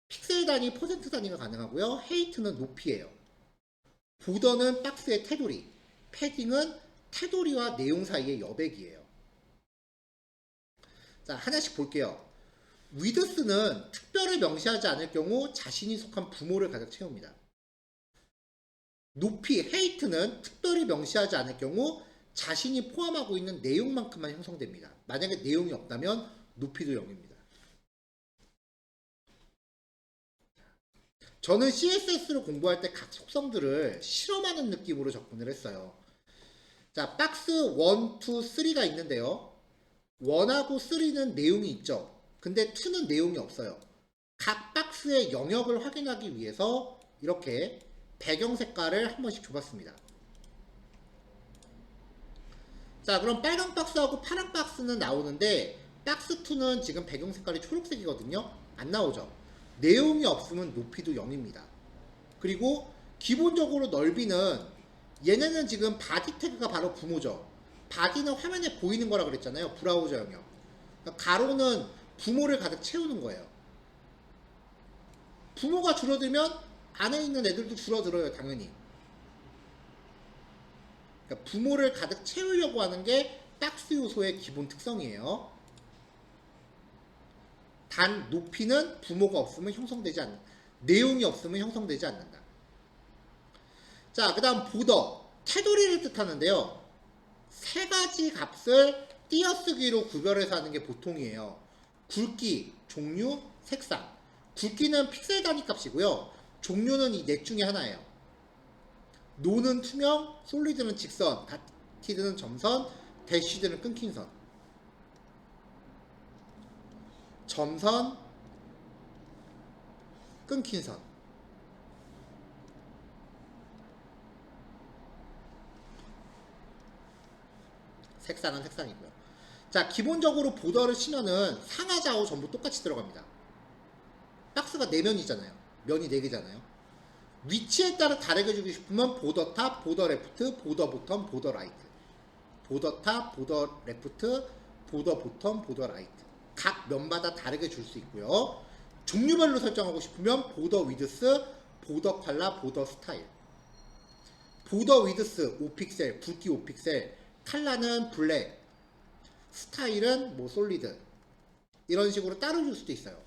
픽셀 단위, 퍼센트 단위가 가능하고요. height는 높이에요. border는 박스의 테두리, padding은 테두리와 내용 사이의 여백이에요. 자, 하나씩 볼게요. width는 특별을 명시하지 않을 경우 자신이 속한 부모를 가득 채웁니다. 높이, height는 특별히 명시하지 않을 경우 자신이 포함하고 있는 내용만큼만 형성됩니다. 만약에 내용이 없다면 높이도 0입니다. 저는 CSS를 공부할 때 각 속성들을 실험하는 느낌으로 접근을 했어요. 자, 박스 1, 2, 3가 있는데요. 1하고 3는 내용이 있죠. 근데 2는 내용이 없어요. 각 박스의 영역을 확인하기 위해서 이렇게 배경 색깔을 한 번씩 줘봤습니다. 자, 그럼 빨간 박스하고 파란 박스는 나오는데 박스 2는 지금 배경 색깔이 초록색이거든요. 안 나오죠. 내용이 없으면 높이도 0입니다. 그리고 기본적으로 넓이는 얘네는 지금 바디 태그가 바로 부모죠. 바디는 화면에 보이는 거라 그랬잖아요. 브라우저 영역. 그러니까 가로는 부모를 가득 채우는 거예요. 부모가 줄어들면 안에 있는 애들도 줄어들어요, 당연히. 그러니까 부모를 가득 채우려고 하는 게 박스 요소의 기본 특성이에요. 단 높이는 부모가 없으면 형성되지 않는다. 내용이 없으면 형성되지 않는다. 자, 그 다음 보더, 테두리를 뜻하는데요. 세 가지 값을 띄어쓰기로 구별해서 하는 게 보통이에요. 굵기, 종류, 색상. 굵기는 픽셀 단위 값이고요. 종류는 이 넷 중에 하나예요. 노는 투명, 솔리드는 직선, 다티드는 점선, 대쉬드는 끊긴 선. 점선, 끊긴 선. 색상은 색상이고요. 자, 기본적으로 보더를 치면은 상하 좌우 전부 똑같이 들어갑니다. 박스가 4면이잖아요. 면이 4개잖아요. 위치에 따라 다르게 주고 싶으면 보더 탑, 보더 레프트, 보더 보텀, 보더 라이트. 보더 탑, 보더 레프트, 보더 보텀, 보더 라이트. 각 면마다 다르게 줄 수 있고요. 종류별로 설정하고 싶으면 보더 위드스, 보더 컬러, 보더 스타일. 보더 위드스 5픽셀, 굵기 5픽셀, 컬러는 블랙, 스타일은 뭐 솔리드. 이런 식으로 따로 줄 수도 있어요.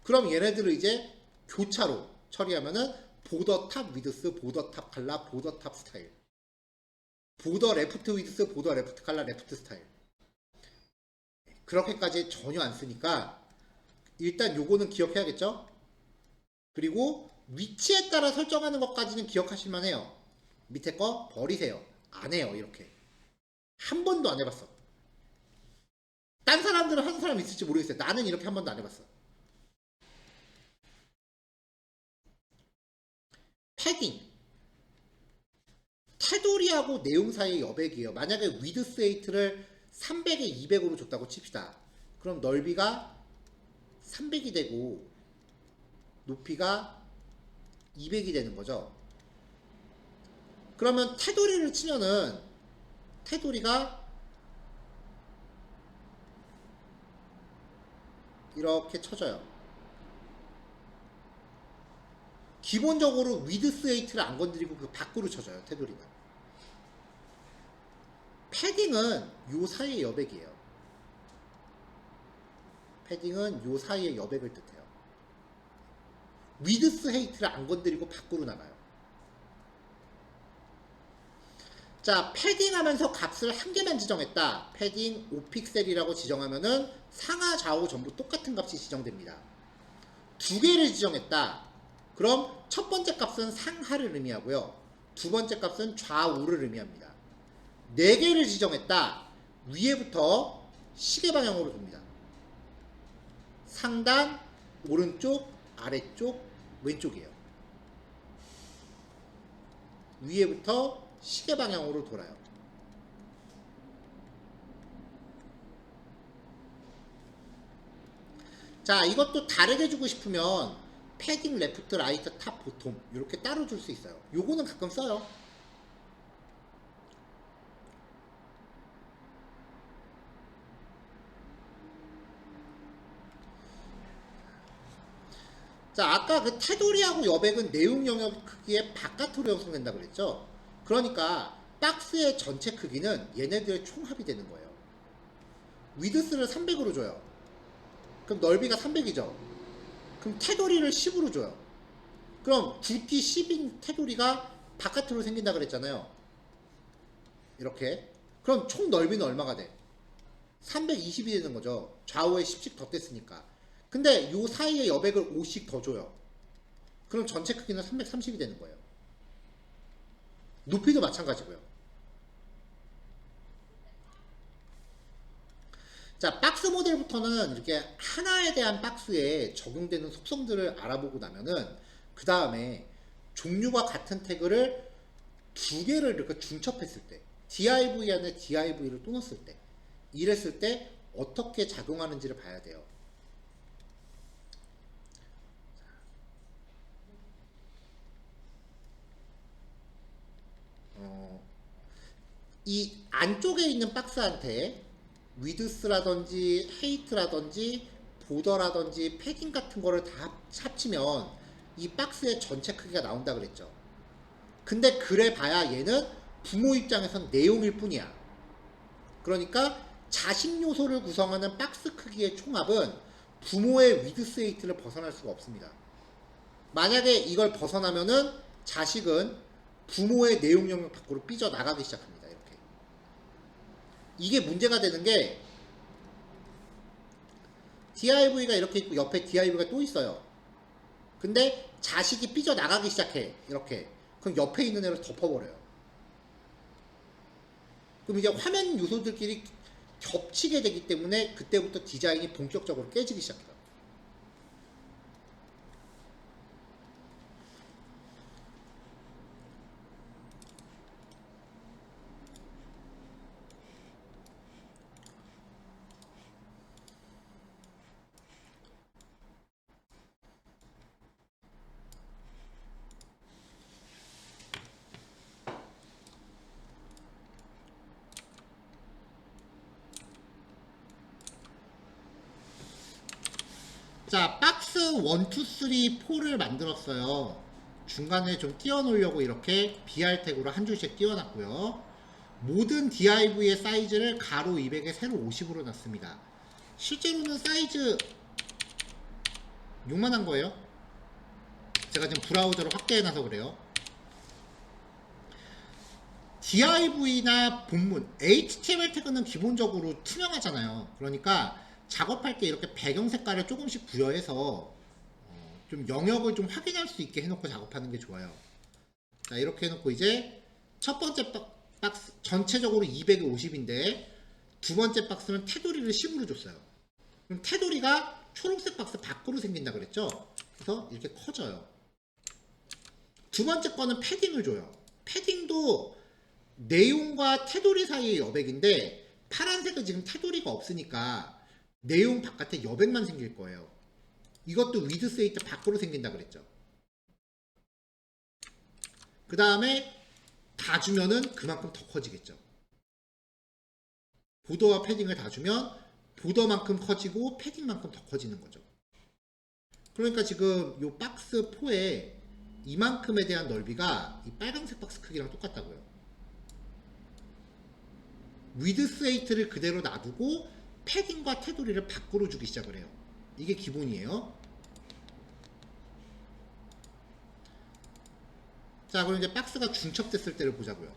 그럼 얘네들을 이제 교차로 처리하면은 보더 탑 위드스, 보더 탑 컬러, 보더 탑 스타일. 보더 레프트 위드스, 보더 레프트 컬러, 레프트 스타일. 그렇게까지 전혀 안 쓰니까 일단 요거는 기억해야겠죠? 그리고 위치에 따라 설정하는 것까지는 기억하실만 해요. 밑에 거 버리세요. 안 해요, 이렇게. 한 번도 안 해봤어. 딴 사람들은 하는 사람 있을지 모르겠어요. 나는 이렇게 한 번도 안 해봤어. 패딩. 테두리하고 내용 사이의 여백이에요. 만약에 위드스 8를 300에 200으로 줬다고 칩시다. 그럼 넓이가 300이 되고 높이가 200이 되는 거죠. 그러면 테두리를 치면은 테두리가 이렇게 쳐져요. 기본적으로 위드스 8를 안 건드리고 그 밖으로 쳐져요. 테두리가. 패딩은 요 사이의 여백이에요. 패딩은 요 사이의 여백을 뜻해요. 위드스 8를 안 건드리고 밖으로 나가요. 자, 패딩 하면서 값을 한 개만 지정했다. 패딩 5픽셀이라고 지정하면은 상하 좌우 전부 똑같은 값이 지정됩니다. 두 개를 지정했다. 그럼 첫 번째 값은 상하를 의미하고요. 두 번째 값은 좌우를 의미합니다. 네 개를 지정했다. 위에부터 시계 방향으로 둡니다. 상단, 오른쪽, 아래쪽, 왼쪽이에요. 위에부터 시계 방향으로 돌아요. 자, 이것도 다르게 주고 싶으면 패딩, 레프트, 라이트, 탑, 보톰 이렇게 따로 줄 수 있어요. 요거는 가끔 써요. 자, 아까 그 테두리하고 여백은 내용 영역 크기의 바깥으로 형성된다 그랬죠? 그러니까 박스의 전체 크기는 얘네들의 총합이 되는 거예요. 위드스를 300으로 줘요. 그럼 넓이가 300이죠? 그럼 테두리를 10으로 줘요. 그럼 굵기 10인 테두리가 바깥으로 생긴다 그랬잖아요. 이렇게. 그럼 총 넓이는 얼마가 돼? 320이 되는 거죠. 좌우에 10씩 덧댔으니까. 근데 요 사이에 여백을 5씩 더 줘요. 그럼 전체 크기는 330이 되는 거예요. 높이도 마찬가지고요. 자, 박스 모델부터는 이렇게 하나에 대한 박스에 적용되는 속성들을 알아보고 나면은 그 다음에 종류가 같은 태그를 두 개를 이렇게 중첩했을 때 div 안에 div를 또 넣었을 때 이랬을 때 어떻게 작용하는지를 봐야 돼요. 이 안쪽에 있는 박스한테 위드스라든지 헤이트라든지 보더라든지 패딩 같은 거를 다 합치면 이 박스의 전체 크기가 나온다 그랬죠. 근데 그래 봐야 얘는 부모 입장에선 내용일 뿐이야. 그러니까 자식 요소를 구성하는 박스 크기의 총합은 부모의 위드스 헤이트를 벗어날 수가 없습니다. 만약에 이걸 벗어나면은 자식은 부모의 내용 영역 밖으로 삐져나가기 시작합니다. 이렇게. 이게 문제가 되는 게 div가 이렇게 있고 옆에 div가 또 있어요. 근데 자식이 삐져나가기 시작해. 이렇게. 그럼 옆에 있는 애를 덮어버려요. 그럼 이제 화면 요소들끼리 겹치게 되기 때문에 그때부터 디자인이 본격적으로 깨지기 시작해요. 자, 박스 1, 2, 3, 4를 만들었어요. 중간에 좀 띄워놓으려고 이렇게 BR 태그로 한 줄씩 띄워놨고요. 모든 DIV의 사이즈를 가로 200에 세로 50으로 놨습니다. 실제로는 사이즈 요만한 거예요. 제가 지금 브라우저로 확대해놔서 그래요. DIV나 본문, HTML 태그는 기본적으로 투명하잖아요. 그러니까 작업할 때 이렇게 배경 색깔을 조금씩 부여해서 좀 영역을 좀 확인할 수 있게 해놓고 작업하는 게 좋아요. 자, 이렇게 해놓고 이제 첫 번째 박스 전체적으로 200에 50인데 두 번째 박스는 테두리를 10으로 줬어요. 그럼 테두리가 초록색 박스 밖으로 생긴다 그랬죠? 그래서 이렇게 커져요. 두 번째 거는 패딩을 줘요. 패딩도 내용과 테두리 사이의 여백인데 파란색은 지금 테두리가 없으니까 내용 바깥에 여백만 생길 거예요. 이것도 위드 스웨이트 밖으로 생긴다 그랬죠. 그 다음에 다 주면은 그만큼 더 커지겠죠. 보더와 패딩을 다 주면 보더만큼 커지고 패딩만큼 더 커지는 거죠. 그러니까 지금 이 박스 4에 이만큼에 대한 넓이가 이 빨간색 박스 크기랑 똑같다고요. 위드스 8를 그대로 놔두고 패딩과 테두리를 밖으로 주기 시작을 해요. 이게 기본이에요. 자, 그럼 이제 박스가 중첩됐을 때를 보자고요.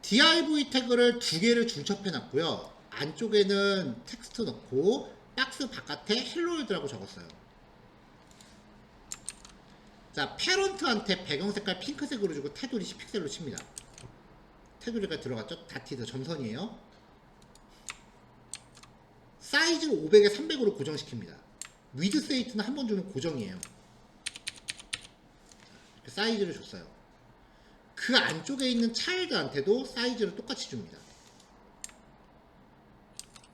div 태그를 두 개를 중첩해 놨고요. 안쪽에는 텍스트 넣고 박스 바깥에 헬로월드라고 적었어요. 자, 패런트한테 배경 색깔 핑크색으로 주고 테두리 10픽셀로 칩니다. 테두리가 들어갔죠? 다티드 점선이에요. 사이즈를 500에 300으로 고정시킵니다. 위드스 8는 한 번 주면 고정이에요. 이렇게 사이즈를 줬어요. 그 안쪽에 있는 차일드한테도 사이즈를 똑같이 줍니다.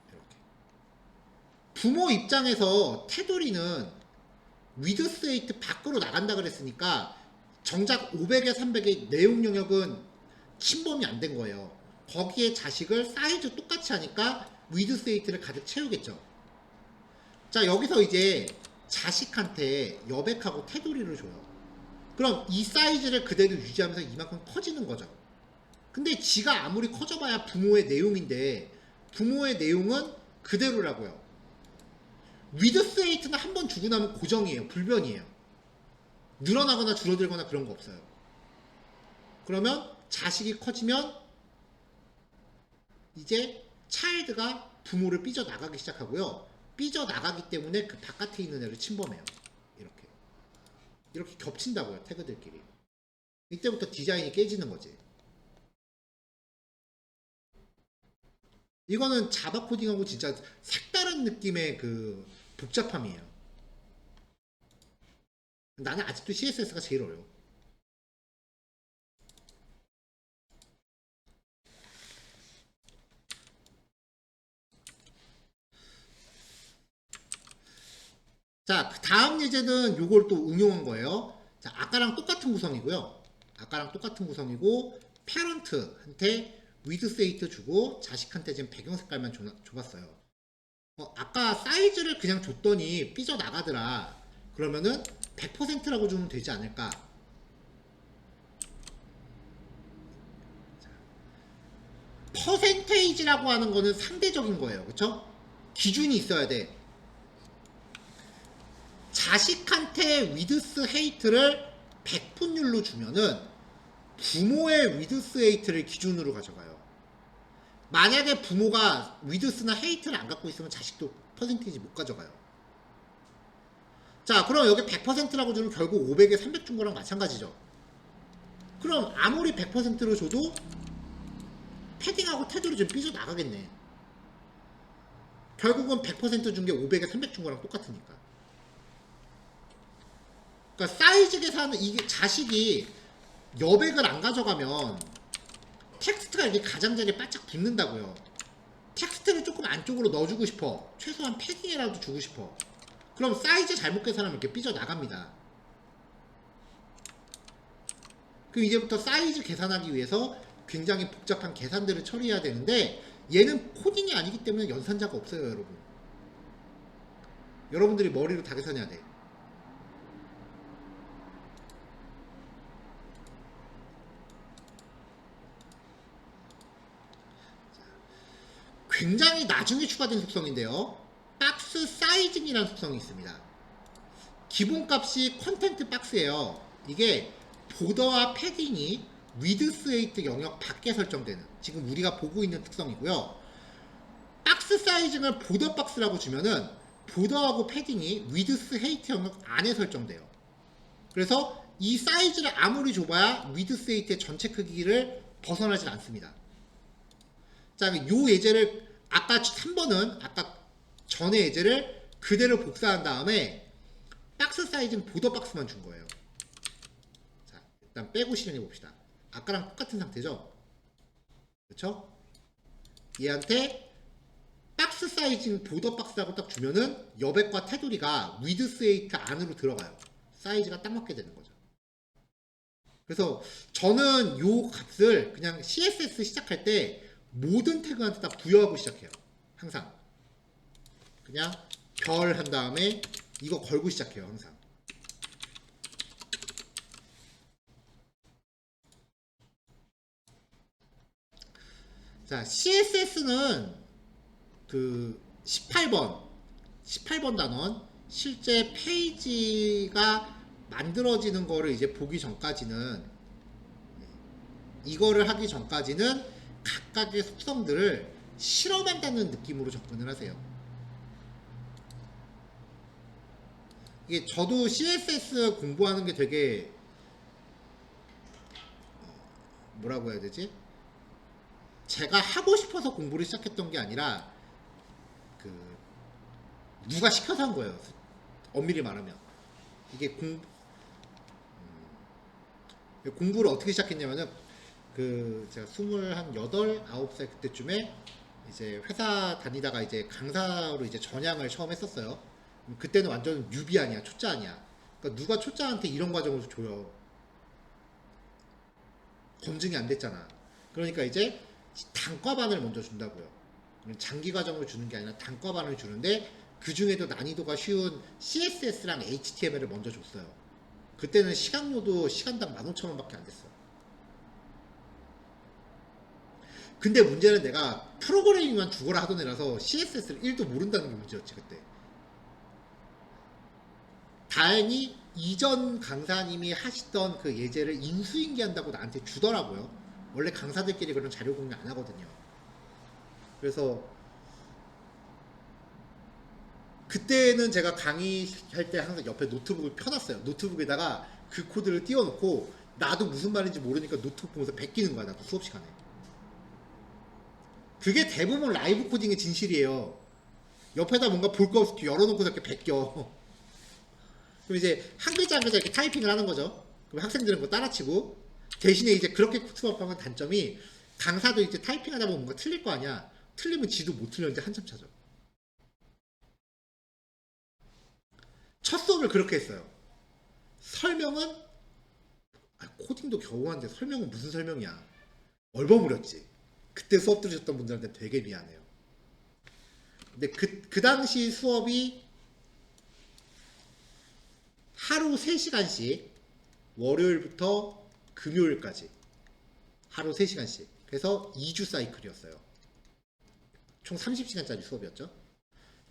이렇게. 부모 입장에서 테두리는 위드스 8 밖으로 나간다 그랬으니까 정작 500에 300의 내용 영역은 침범이 안 된 거예요. 거기에 자식을 사이즈 똑같이 하니까 위드스 8를 가득 채우겠죠. 자, 여기서 이제 자식한테 여백하고 테두리를 줘요. 그럼 이 사이즈를 그대로 유지하면서 이만큼 커지는 거죠. 근데 지가 아무리 커져봐야 부모의 내용인데 부모의 내용은 그대로라고요. 위드스 8는 한 번 주고 나면 고정이에요. 불변이에요. 늘어나거나 줄어들거나 그런 거 없어요. 그러면 자식이 커지면 이제 차일드가 부모를 삐져나가기 시작하고요. 삐져나가기 때문에 그 바깥에 있는 애를 침범해요. 이렇게 겹친다고요. 태그들끼리. 이때부터 디자인이 깨지는 거지. 이거는 자바 코딩하고 진짜 색다른 느낌의 그 복잡함이에요. 나는 아직도 CSS가 제일 어려워. 자, 그 다음 예제는 요걸 또 응용한 거예요. 자, 아까랑 똑같은 구성이고요. 아까랑 똑같은 구성이고 패런트한테 위드스 8 주고 자식한테 지금 배경 색깔만 줘봤어요. 아까 사이즈를 그냥 줬더니 삐져나가더라. 그러면은 100%라고 주면 되지 않을까? 퍼센테이지라고 하는 거는 상대적인 거예요. 그쵸? 기준이 있어야 돼. 자식한테 위드스 헤이트를 100분율로 주면은 부모의 위드스 헤이트를 기준으로 가져가요. 만약에 부모가 위드스나 헤이트를 안 갖고 있으면 자식도 퍼센테이지 못 가져가요. 자, 그럼 여기 100%라고 주면 결국 500에 300 준 거랑 마찬가지죠. 그럼 아무리 100%로 줘도 패딩하고 테두리 좀 삐져나가겠네. 결국은 100% 준 게 500에 300 준 거랑 똑같으니까. 그러니까 사이즈 계산은 이게 자식이 여백을 안 가져가면 텍스트가 이렇게 가장자리에 바짝 붙는다고요. 텍스트를 조금 안쪽으로 넣어주고 싶어. 최소한 패딩이라도 주고 싶어. 그럼 사이즈 잘못 계산하면 이렇게 삐져나갑니다. 그럼 이제부터 사이즈 계산하기 위해서 굉장히 복잡한 계산들을 처리해야 되는데 얘는 코딩이 아니기 때문에 연산자가 없어요, 여러분. 여러분들이 머리로 다 계산해야 돼. 굉장히 나중에 추가된 속성인데요. 박스 사이징이라는 속성이 있습니다. 기본값이 컨텐트 박스예요. 이게 보더와 패딩이 위드스 웨이트 영역 밖에 설정되는, 지금 우리가 보고 있는 특성이고요. 박스 사이징을 보더 박스라고 주면은 보더하고 패딩이 위드스 헤이트 영역 안에 설정돼요. 그래서 이 사이즈를 아무리 좁아야 위드스 헤이트의 전체 크기를 벗어나질 않습니다. 자, 요 예제를 아까 3번은 아까 전의 예제를 그대로 복사한 다음에 박스 사이즈는 보더 박스만 준 거예요. 자, 일단 빼고 실행해 봅시다. 아까랑 똑같은 상태죠? 그렇죠? 얘한테 박스 사이즈는 보더 박스라고 딱 주면은 여백과 테두리가 위드스 에이트 안으로 들어가요. 사이즈가 딱 맞게 되는 거죠. 그래서 저는 요 값을 그냥 CSS 시작할 때 모든 태그한테 딱 부여하고 시작해요. 항상 그냥 별 한 다음에 이거 걸고 시작해요. 항상. 자, CSS는 그 18번 단원 실제 페이지가 만들어지는 거를 이제 보기 전까지는, 이거를 하기 전까지는 각각의 속성들을 실험한다는 느낌으로 접근을 하세요. 이게 저도 CSS 공부하는 게 되게 뭐라고 해야 되지? 제가 하고 싶어서 공부를 시작했던 게 아니라 그 누가 시켜서 한 거예요. 엄밀히 말하면 이게 공부를 어떻게 시작했냐면은 그 제가 28, 9살 그때쯤에 이제 회사 다니다가 이제 강사로 이제 전향을 처음 했었어요. 그때는 완전 뉴비 아니야, 초짜 아니야. 그러니까 누가 초짜한테 이런 과정을 줘요. 검증이 안 됐잖아. 그러니까 이제 단과반을 먼저 준다고요. 장기 과정을 주는 게 아니라 단과반을 주는데 그 중에도 난이도가 쉬운 CSS랑 HTML을 먼저 줬어요. 그때는 시간료도 시간당 15,000원밖에 안 됐어. 근데 문제는 내가 프로그래밍만 죽어라 하던 애라서 CSS를 1도 모른다는 게 문제였지 그때. 다행히 이전 강사님이 하시던 그 예제를 인수인계한다고 나한테 주더라고요. 원래 강사들끼리 그런 자료 공유 안 하거든요. 그래서 그때는 제가 강의할 때 항상 옆에 노트북을 펴놨어요. 노트북에다가 그 코드를 띄워놓고 나도 무슨 말인지 모르니까 노트북 보면서 베끼는 거야. 나도 수업 시간에. 그게 대부분 라이브 코딩의 진실이에요. 옆에다 뭔가 볼 거 없이 열어놓고서 이렇게 베껴. 그럼 이제 한 글자 한 글자 이렇게 타이핑을 하는 거죠. 그럼 학생들은 그거 따라치고, 대신에 이제 그렇게 수업하면 단점이 강사도 이제 타이핑하다 보면 뭔가 틀릴 거 아니야. 틀리면 지도 못 틀렸는데 한참 찾아. 첫 수업을 그렇게 했어요. 설명은 코딩도 겨우 하는데 설명은 무슨 설명이야. 얼버무렸지. 그때 수업 들으셨던 분들한테 되게 미안해요. 근데 그 당시 수업이 하루 3시간씩 월요일부터 금요일까지 하루 3시간씩, 그래서 2주 사이클이었어요. 총 30시간짜리 수업이었죠.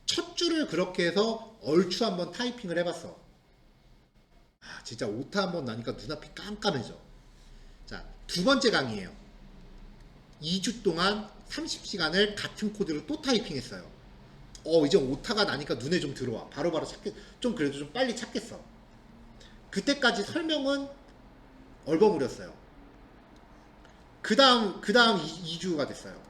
첫 주를 그렇게 해서 얼추 한번 타이핑을 해봤어. 아, 진짜 오타 한번 나니까 눈앞이 깜깜해져. 자, 두 번째 강의예요. 2주 동안 30시간을 같은 코드로 또 타이핑했어요. 이제 오타가 나니까 눈에 좀 들어와. 바로바로 찾겠, 좀 그래도 좀 빨리 찾겠어. 그때까지 설명은 얼버무렸어요. 그 다음 2주가 됐어요.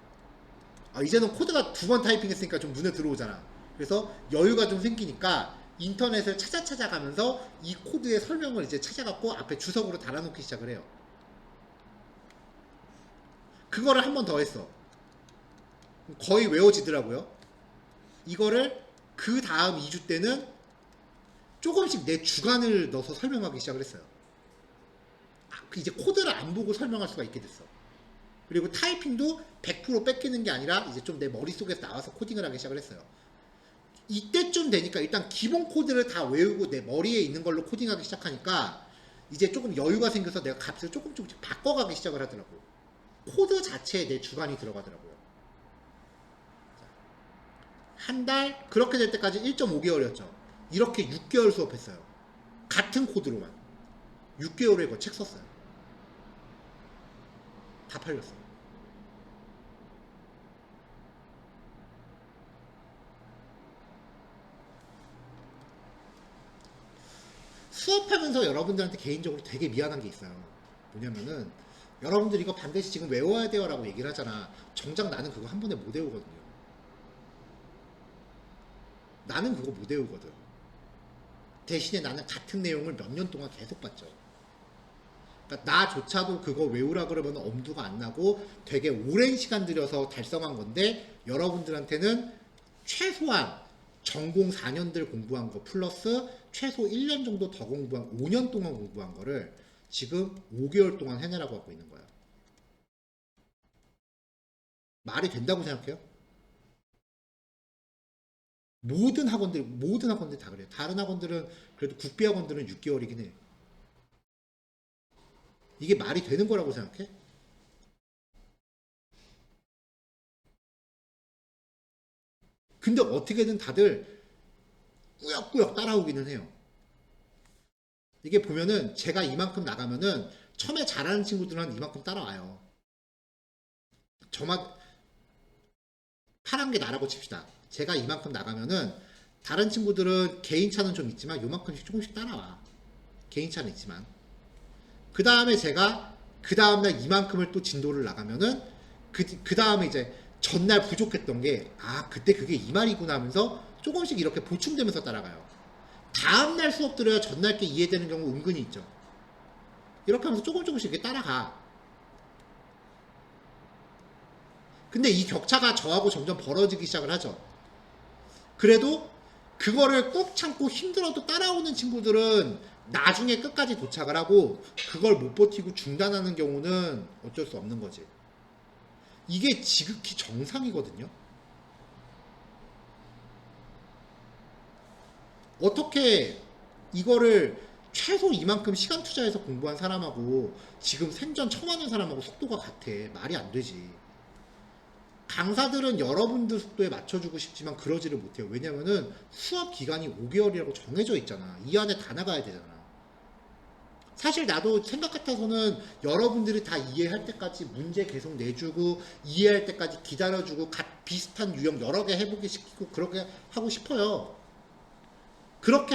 이제는 코드가 2번 타이핑했으니까 좀 눈에 들어오잖아. 그래서 여유가 좀 생기니까 인터넷을 찾아가면서 이 코드의 설명을 이제 찾아갖고 앞에 주석으로 달아놓기 시작을 해요. 그거를 한 번 더 했어. 거의 외워지더라고요. 이거를 그 다음 2주 때는 조금씩 내 주관을 넣어서 설명하기 시작을 했어요. 이제 코드를 안 보고 설명할 수가 있게 됐어. 그리고 타이핑도 100% 뺏기는 게 아니라 이제 좀 내 머릿속에서 나와서 코딩을 하기 시작을 했어요. 이때쯤 되니까 일단 기본 코드를 다 외우고 내 머리에 있는 걸로 코딩하기 시작하니까 이제 조금 여유가 생겨서 내가 값을 조금씩 바꿔가기 시작을 하더라고. 코드 자체에 내 주관이 들어가더라고요. 한 달 그렇게 될 때까지 1.5개월이었죠. 이렇게 6개월 수업했어요. 같은 코드로만 6개월에 이거 책 썼어요. 다 팔렸어요. 수업하면서 여러분들한테 개인적으로 되게 미안한 게 있어요. 뭐냐면은 여러분들 이거 반드시 지금 외워야 돼요 라고 얘기를 하잖아. 정작 나는 그거 한 번에 못 외우거든요. 나는 그거 못 외우거든. 대신에 나는 같은 내용을 몇 년 동안 계속 봤죠. 그러니까 나조차도 그거 외우라 그러면 엄두가 안 나고 되게 오랜 시간 들여서 달성한 건데 여러분들한테는 최소한 전공 4년들 공부한 거 플러스 최소 1년 정도 더 공부한 5년 동안 공부한 거를 지금 5개월 동안 해내라고 하고 있는 거야. 말이 된다고 생각해요? 모든 학원들이 다 그래요. 다른 학원들은 그래도 국비 학원들은 6개월이긴 해. 이게 말이 되는 거라고 생각해? 근데 어떻게든 다들 꾸역꾸역 따라오기는 해요. 이게 보면은 제가 이만큼 나가면은 처음에 잘하는 친구들은 이만큼 따라와요. 저만 파란 게 나라고 칩시다. 제가 이만큼 나가면은 다른 친구들은 개인차는 좀 있지만 요만큼씩 조금씩 따라와. 개인차는 있지만. 그 다음에 제가 그 다음날 이만큼을 또 진도를 나가면은 그 다음에 이제 전날 부족했던 게 그때 그게 이 말이구나 하면서 조금씩 이렇게 보충되면서 따라가요. 다음날 수업 들어야 전날 게 이해되는 경우 은근히 있죠. 이렇게 하면서 조금씩 이렇게 따라가. 근데 이 격차가 저하고 점점 벌어지기 시작을 하죠. 그래도 그거를 꾹 참고 힘들어도 따라오는 친구들은 나중에 끝까지 도착을 하고 그걸 못 버티고 중단하는 경우는 어쩔 수 없는 거지. 이게 지극히 정상이거든요. 어떻게 이거를 최소 이만큼 시간 투자해서 공부한 사람하고 지금 생전 처음 하는 사람하고 속도가 같아. 말이 안 되지. 강사들은 여러분들 속도에 맞춰주고 싶지만 그러지를 못해요. 왜냐면은 수업 기간이 5개월이라고 정해져 있잖아. 이 안에 다 나가야 되잖아. 사실 나도 생각 같아서는 여러분들이 다 이해할 때까지 문제 계속 내주고 이해할 때까지 기다려주고 비슷한 유형 여러 개 해보게 시키고 그렇게 하고 싶어요. 그렇게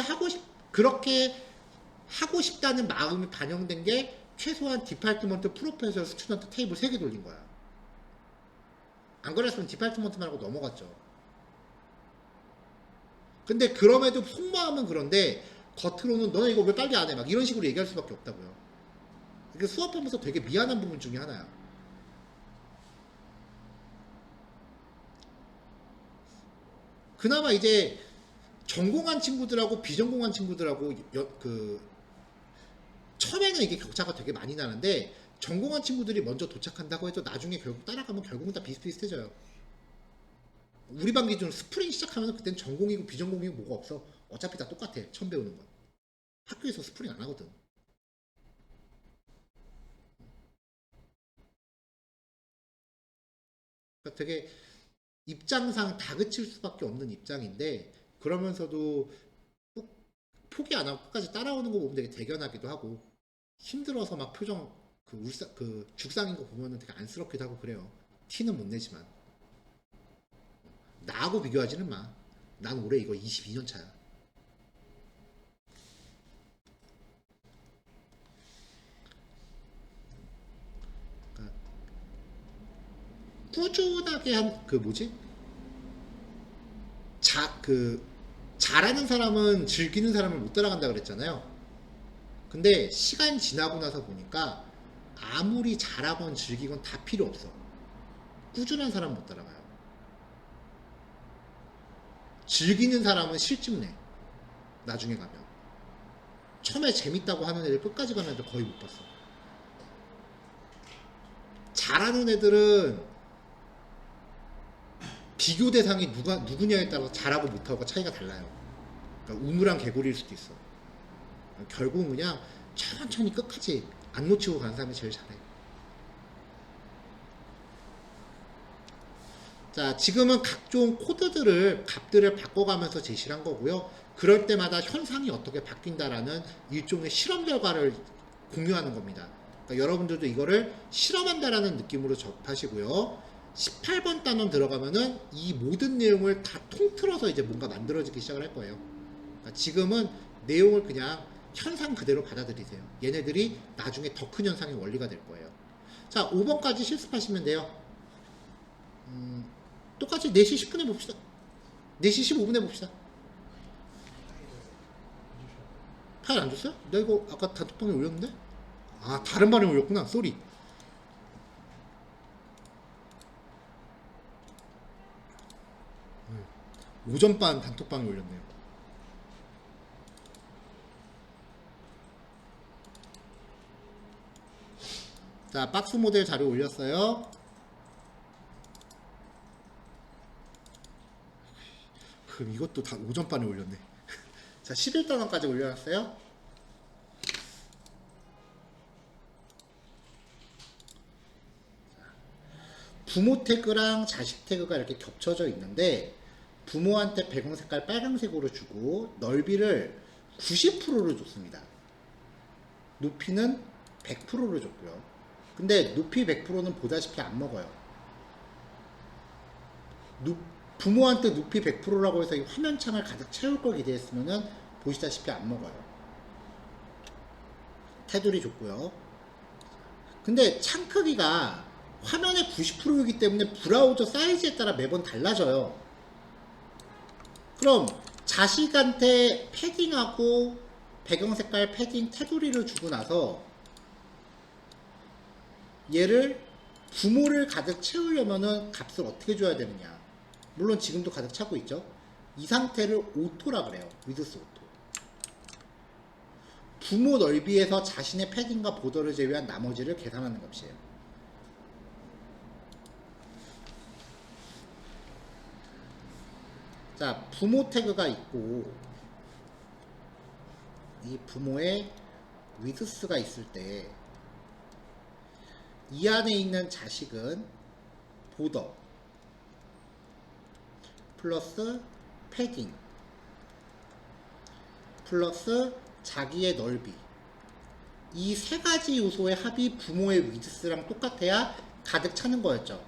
하고 싶다는 마음이 반영된 게 최소한 디파트먼트 프로페셔널 스튜던트 테이블 3개 돌린 거야. 안 그랬으면 디파트먼트만 하고 넘어갔죠. 근데 그럼에도 속마음은 그런데 겉으로는 너네 이거 왜 빨리 안 해? 막 이런 식으로 얘기할 수밖에 없다고요. 이게 수업하면서 되게 미안한 부분 중에 하나야. 그나마 이제 전공한 친구들하고 비전공한 친구들하고 처음에는 이게 격차가 되게 많이 나는데 전공한 친구들이 먼저 도착한다고 해도 나중에 결국 따라가면 결국은 다 비슷비슷해져요. 우리 반 기준 스프링 시작하면 그땐 전공이고 비전공이고 뭐가 없어. 어차피 다 똑같아. 처음 배우는 건. 학교에서 스프링 안 하거든. 그러니까 되게 입장상 다그칠 수밖에 없는 입장인데 그러면서도 포기 안 하고 끝까지 따라오는 거 보면 되게 대견하기도 하고 힘들어서 막 표정 그 죽상인 거 보면은 되게 안쓰럽기도 하고 그래요. 티는 못 내지만 나하고 비교하지는 마. 난 올해 이거 22년 차야. 그러니까 꾸준하게 한 그 뭐지? 잘하는 사람은 즐기는 사람을 못 따라간다 그랬잖아요. 근데 시간 지나고 나서 보니까 아무리 잘하건 즐기건 다 필요 없어. 꾸준한 사람 못 따라가요. 즐기는 사람은 실증내. 나중에 가면. 처음에 재밌다고 하는 애들 끝까지 가는 애들 거의 못 봤어. 잘하는 애들은 비교 대상이 누구냐에 따라서 잘하고 못하고가 차이가 달라요. 그러니까 우물한 개구리일 수도 있어. 결국은 그냥 천천히 끝까지 안 놓치고 가는 사람이 제일 잘해. 자, 지금은 각종 코드들을 값들을 바꿔가면서 제시를 한 거고요. 그럴 때마다 현상이 어떻게 바뀐다라는 일종의 실험 결과를 공유하는 겁니다. 그러니까 여러분들도 이거를 실험한다라는 느낌으로 접하시고요. 18번 단원 들어가면은 이 모든 내용을 다 통틀어서 이제 뭔가 만들어지기 시작을 할 거예요. 그러니까 지금은 내용을 그냥 현상 그대로 받아들이세요. 얘네들이 나중에 더 큰 현상의 원리가 될 거예요. 자, 5번까지 실습하시면 돼요. 똑같이 4시 10분에 봅시다. 4시 15분에 봅시다. 파일 안 줬어요? 나 이거 아까 단톡방에 올렸는데? 아, 다른 반에 올렸구나. 쏘리. 오전반 단톡방에 올렸네요. 자, 박스 모델 자료 올렸어요. 그럼 이것도 다 오전반에 올렸네. 자, 11단원까지 올려놨어요. 부모 태그랑 자식 태그가 이렇게 겹쳐져 있는데 부모한테 배경 색깔 빨간색으로 주고 넓이를 90%로 줬습니다. 높이는 100%로 줬고요. 근데 높이 100%는 보다시피 안 먹어요. 부모한테 높이 100%라고 해서 이 화면창을 가득 채울 걸 기대했으면은 보시다시피 안 먹어요. 테두리 줬고요. 근데 창 크기가 화면의 90%이기 때문에 브라우저 사이즈에 따라 매번 달라져요. 그럼 자식한테 패딩하고 배경 색깔 패딩 테두리를 주고 나서 얘를 부모를 가득 채우려면은 값을 어떻게 줘야 되느냐. 물론 지금도 가득 차고 있죠. 이 상태를 오토라 그래요. 위드스 오토. 부모 넓이에서 자신의 패딩과 보더를 제외한 나머지를 계산하는 값이에요. 자, 부모 태그가 있고 이 부모의 위드스가 있을 때 이 안에 있는 자식은 보더 플러스 패딩 플러스 자기의 넓이, 이 세 가지 요소의 합이 부모의 위드스랑 똑같아야 가득 차는 거였죠.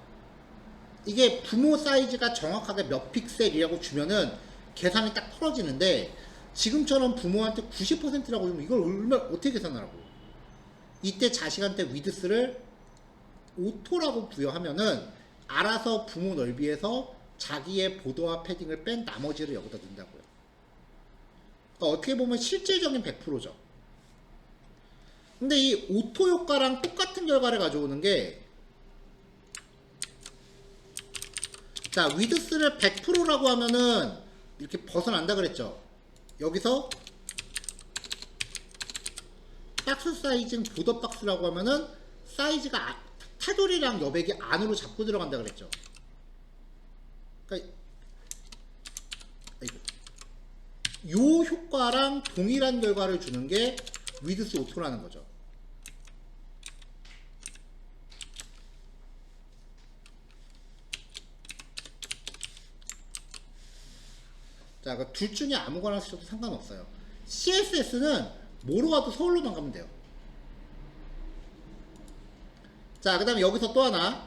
이게 부모 사이즈가 정확하게 몇 픽셀이라고 주면은 계산이 딱 풀어지는데 지금처럼 부모한테 90%라고 주면 이걸 얼마나 어떻게 계산하라고. 이때 자식한테 위드스를 오토라고 부여하면은 알아서 부모 넓이에서 자기의 보더와 패딩을 뺀 나머지를 여기다 넣는다고요. 그러니까 어떻게 보면 실질적인 100%죠. 근데 이 오토 효과랑 똑같은 결과를 가져오는 게, 자, 위드스를 100%라고 하면은 이렇게 벗어난다 그랬죠. 여기서 박스 사이즈는 보더 박스라고 하면은 사이즈가 테두리랑 여백이 안으로 잡고 들어간다 그랬죠. 그러니까 요 효과랑 동일한 결과를 주는 게 위드스 오토라는 거죠. 자, 그러니까 둘 중에 아무거나 쓰셔도 상관없어요. CSS는 뭐로 가도 서울로만 가면 돼요. 자, 그 다음에 여기서 또 하나.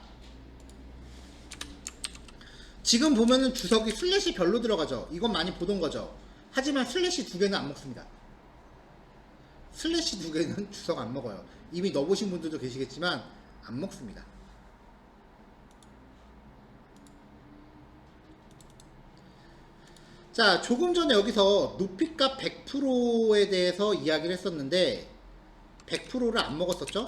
지금 보면은 주석이 슬래시 별로 들어가죠. 이건 많이 보던 거죠. 하지만 슬래시 2개는 안 먹습니다. 슬래시 2개는 주석 안 먹어요. 이미 넣어보신 분들도 계시겠지만 안 먹습니다. 자, 조금 전에 여기서 높이값 100%에 대해서 이야기를 했었는데 100%를 안 먹었었죠?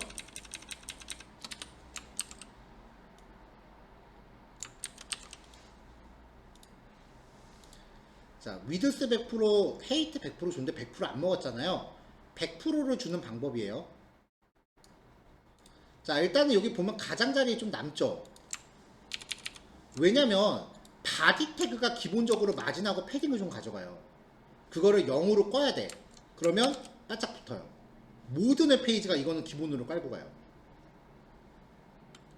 자, 위드스 100%, 헤이트 100% 줬는데 100%안 먹었잖아요. 100%를 주는 방법이에요. 자, 일단은 여기 보면 가장자리 좀 남죠. 왜냐면 바디 태그가 기본적으로 마진하고 패딩을 좀 가져가요. 그거를 0으로 꺼야 돼. 그러면 바짝 붙어요. 모든 웹페이지가 이거는 기본으로 깔고 가요.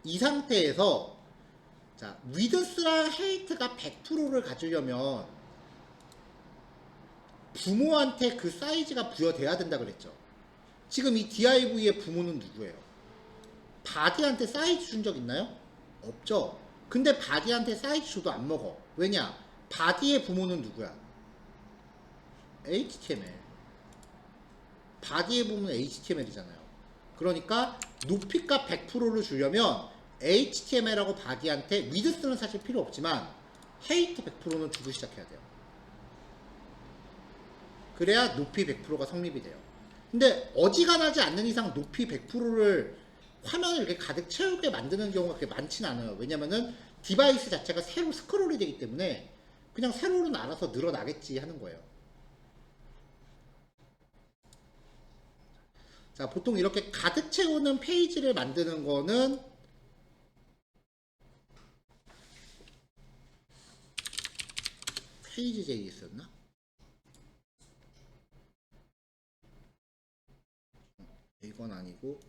이 상태에서 자, 위드스랑 헤이트가 100%를 가지려면 부모한테 그 사이즈가 부여돼야 된다 그랬죠. 지금 이 DIV의 부모는 누구예요? 바디한테 사이즈 준 적 있나요? 없죠. 근데 바디한테 사이즈 줘도 안 먹어. 왜냐? 바디의 부모는 누구야? HTML. 바디의 부모는 HTML이잖아요. 그러니까 높이값 100%를 주려면 HTML하고 바디한테 위드스는 사실 필요 없지만 헤이트 100%는 주고 시작해야 돼요. 그래야 높이 100%가 성립이 돼요. 근데 어지간하지 않는 이상 높이 100%를 화면을 이렇게 가득 채우게 만드는 경우가 그렇게 많진 않아요. 왜냐면은 디바이스 자체가 새로 스크롤이 되기 때문에 그냥 세로는 알아서 늘어나겠지 하는 거예요. 자, 보통 이렇게 가득 채우는 페이지를 만드는 거는 페이지 JS였나? 이건 아니고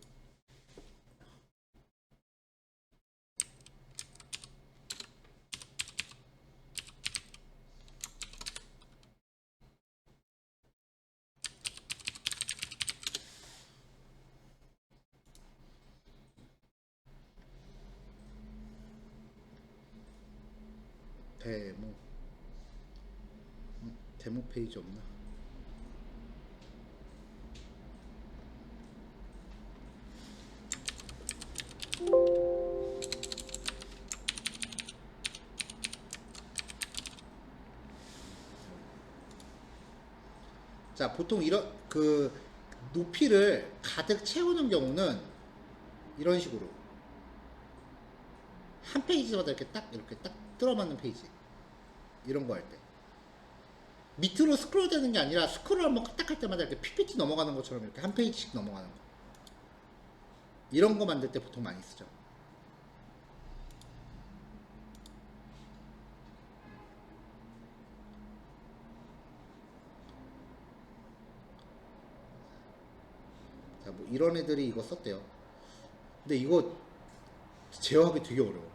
데모 페이지 없나? 자, 보통 이런 그 높이를 가득 채우는 경우는 이런 식으로 한 페이지마다 이렇게 딱 들어맞는 페이지, 이런 거 할 때 밑으로 스크롤 되는 게 아니라 스크롤 한번 딱 할 때마다 이렇게 PPT 넘어가는 것처럼 이렇게 한 페이지씩 넘어가는 거, 이런 거 만들 때 보통 많이 쓰죠. 자, 뭐 이런 애들이 이거 썼대요. 근데 이거 제어하기 되게 어려워.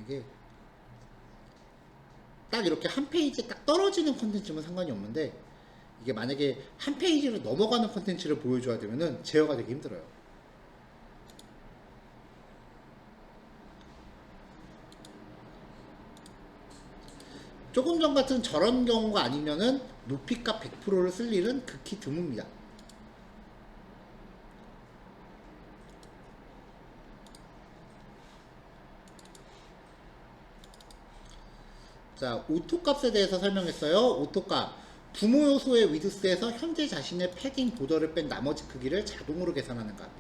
이게 딱 이렇게 한 페이지 딱 떨어지는 컨텐츠면 상관이 없는데, 이게 만약에 한 페이지를 넘어가는 컨텐츠를 보여줘야 되면은 제어가 되게 힘들어요. 조금 전 같은 저런 경우가 아니면은 높이값 100%를 쓸 일은 극히 드뭅니다. 자, 오토값에 대해서 설명했어요. 오토값. 부모 요소의 위드스에서 현재 자신의 패딩 보더를 뺀 나머지 크기를 자동으로 계산하는 값.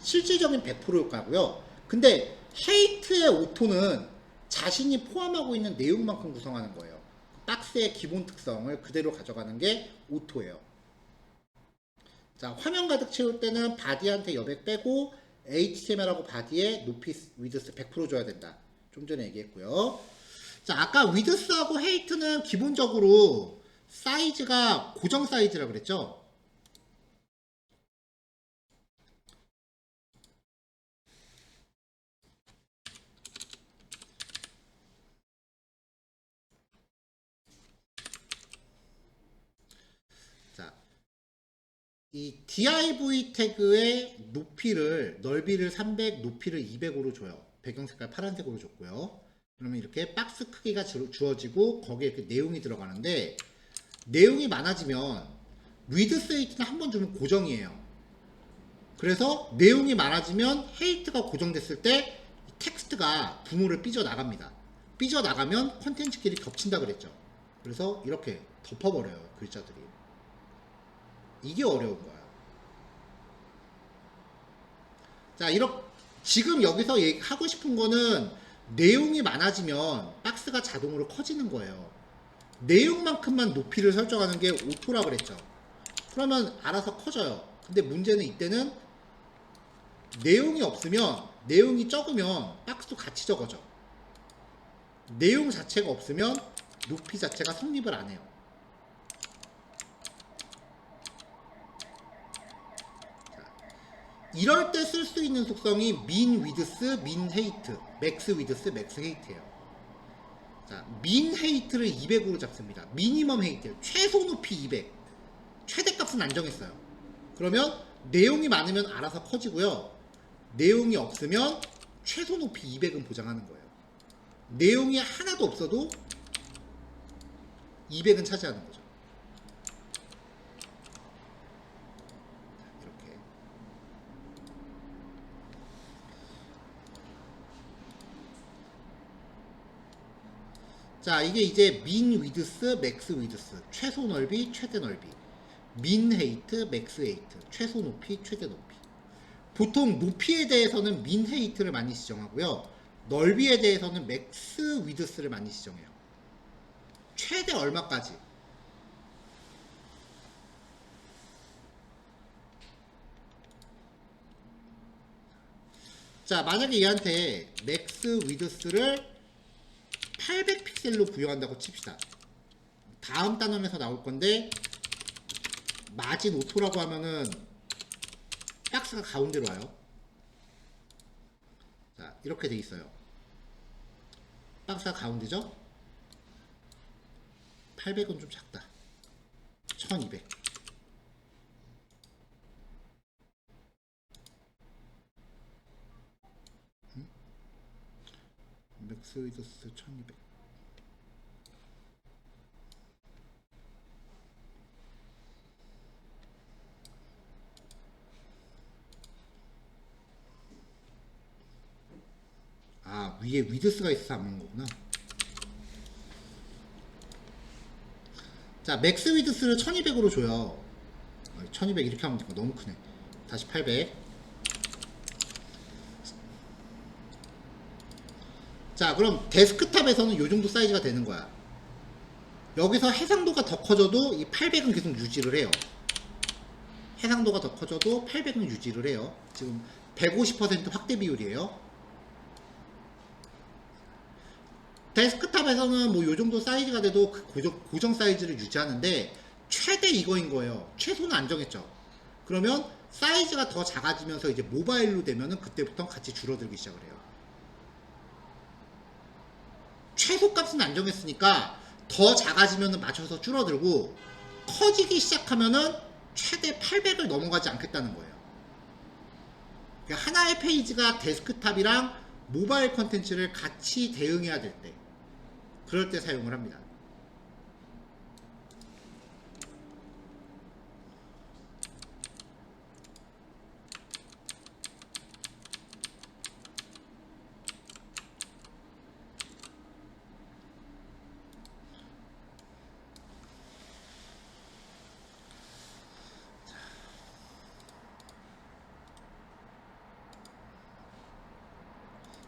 실질적인 100% 효과고요. 근데 헤이트의 오토는 자신이 포함하고 있는 내용만큼 구성하는 거예요. 박스의 기본 특성을 그대로 가져가는 게 오토예요. 자, 화면 가득 채울 때는 바디한테 여백 빼고 HTML하고 바디에 높이 위드스 100% 줘야 된다. 좀 전에 얘기했고요. 자, 아까 위드스하고 헤이트는 기본적으로 사이즈가 고정 사이즈라고 그랬죠? 자, 이 div 태그의 높이를, 넓이를 300, 높이를 200으로 줘요. 배경 색깔 파란색으로 줬고요. 그러면 이렇게 박스 크기가 주어지고 거기에 이렇게 내용이 들어가는데, 내용이 많아지면 위드스 헤이트는 한 번 주면 고정이에요. 그래서 내용이 많아지면 헤이트가 고정됐을 때 텍스트가 부모를 삐져나갑니다. 삐져나가면 컨텐츠끼리 겹친다 그랬죠. 그래서 이렇게 덮어버려요, 글자들이. 이게 어려운 거야. 자, 이렇게 지금 여기서 하고 싶은 거는 내용이 많아지면 박스가 자동으로 커지는 거예요. 내용만큼만 높이를 설정하는 게 오토라 그랬죠. 그러면 알아서 커져요. 근데 문제는 이때는 내용이 없으면, 내용이 적으면 박스도 같이 적어져. 내용 자체가 없으면 높이 자체가 성립을 안 해요. 이럴 때 쓸 수 있는 속성이 min width, min height, max width, max height예요. 자, min height를 200으로 잡습니다. minimum height, 최소 높이 200. 최대값은 안 정했어요. 그러면 내용이 많으면 알아서 커지고요. 내용이 없으면 최소 높이 200은 보장하는 거예요. 내용이 하나도 없어도 200은 차지하는 거죠. 이렇게. 자, 이게 이제 min width, max width, 최소 넓이, 최대 넓이. min height, max height, 최소 높이, 최대 높이. 보통 높이에 대해서는 min height를 많이 지정하고요. 넓이에 대해서는 max width를 많이 지정해요. 최대 얼마까지? 자, 만약에 얘한테 max width를 800픽셀로 부여한다고 칩시다. 다음 단원에서 나올 건데 마진 오토라고 하면은 박스가 가운데로 와요. 자, 이렇게 돼 있어요. 박스가 가운데죠? 800은 좀 작다. 1200. 맥스 위드스 1200. 아, 위에 위드스가 있어서 안 먹는 거구나. 자, 맥스 위드스를 1200으로 줘요. 1200 이렇게 하면 되니까 너무 크네. 다시 800. 자, 그럼 데스크탑에서는 이 정도 사이즈가 되는 거야. 여기서 해상도가 더 커져도 이 800은 계속 유지를 해요. 해상도가 더 커져도 800은 유지를 해요. 지금 150% 확대 비율이에요. 데스크탑에서는 뭐 요 정도 사이즈가 돼도 고정 사이즈를 유지하는데 최대 이거인 거예요. 최소는 안 정했죠. 그러면 사이즈가 더 작아지면서 이제 모바일로 되면은 그때부터 같이 줄어들기 시작을 해요. 최소 값은 안 정했으니까 더 작아지면은 맞춰서 줄어들고 커지기 시작하면은 최대 800을 넘어가지 않겠다는 거예요. 그러니까 하나의 페이지가 데스크탑이랑 모바일 컨텐츠를 같이 대응해야 될 때, 그럴 때 사용을 합니다.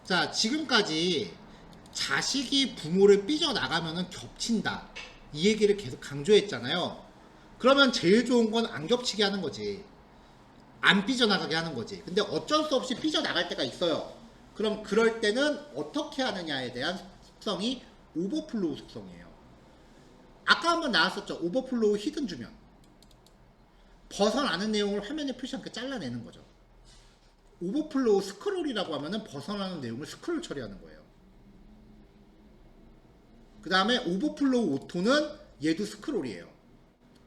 자, 지금까지 자식이 부모를 삐져나가면은 겹친다, 이 얘기를 계속 강조했잖아요. 그러면 제일 좋은 건 안 겹치게 하는 거지. 안 삐져나가게 하는 거지. 근데 어쩔 수 없이 삐져나갈 때가 있어요. 그럼 그럴 때는 어떻게 하느냐에 대한 속성이 오버플로우 속성이에요. 아까 한번 나왔었죠. 오버플로우 히든 주면 벗어나는 내용을 화면에 표시 않게 잘라내는 거죠. 오버플로우 스크롤이라고 하면은 벗어나는 내용을 스크롤 처리하는 거예요. 그 다음에 오버플로우 오토는 얘도 스크롤이에요.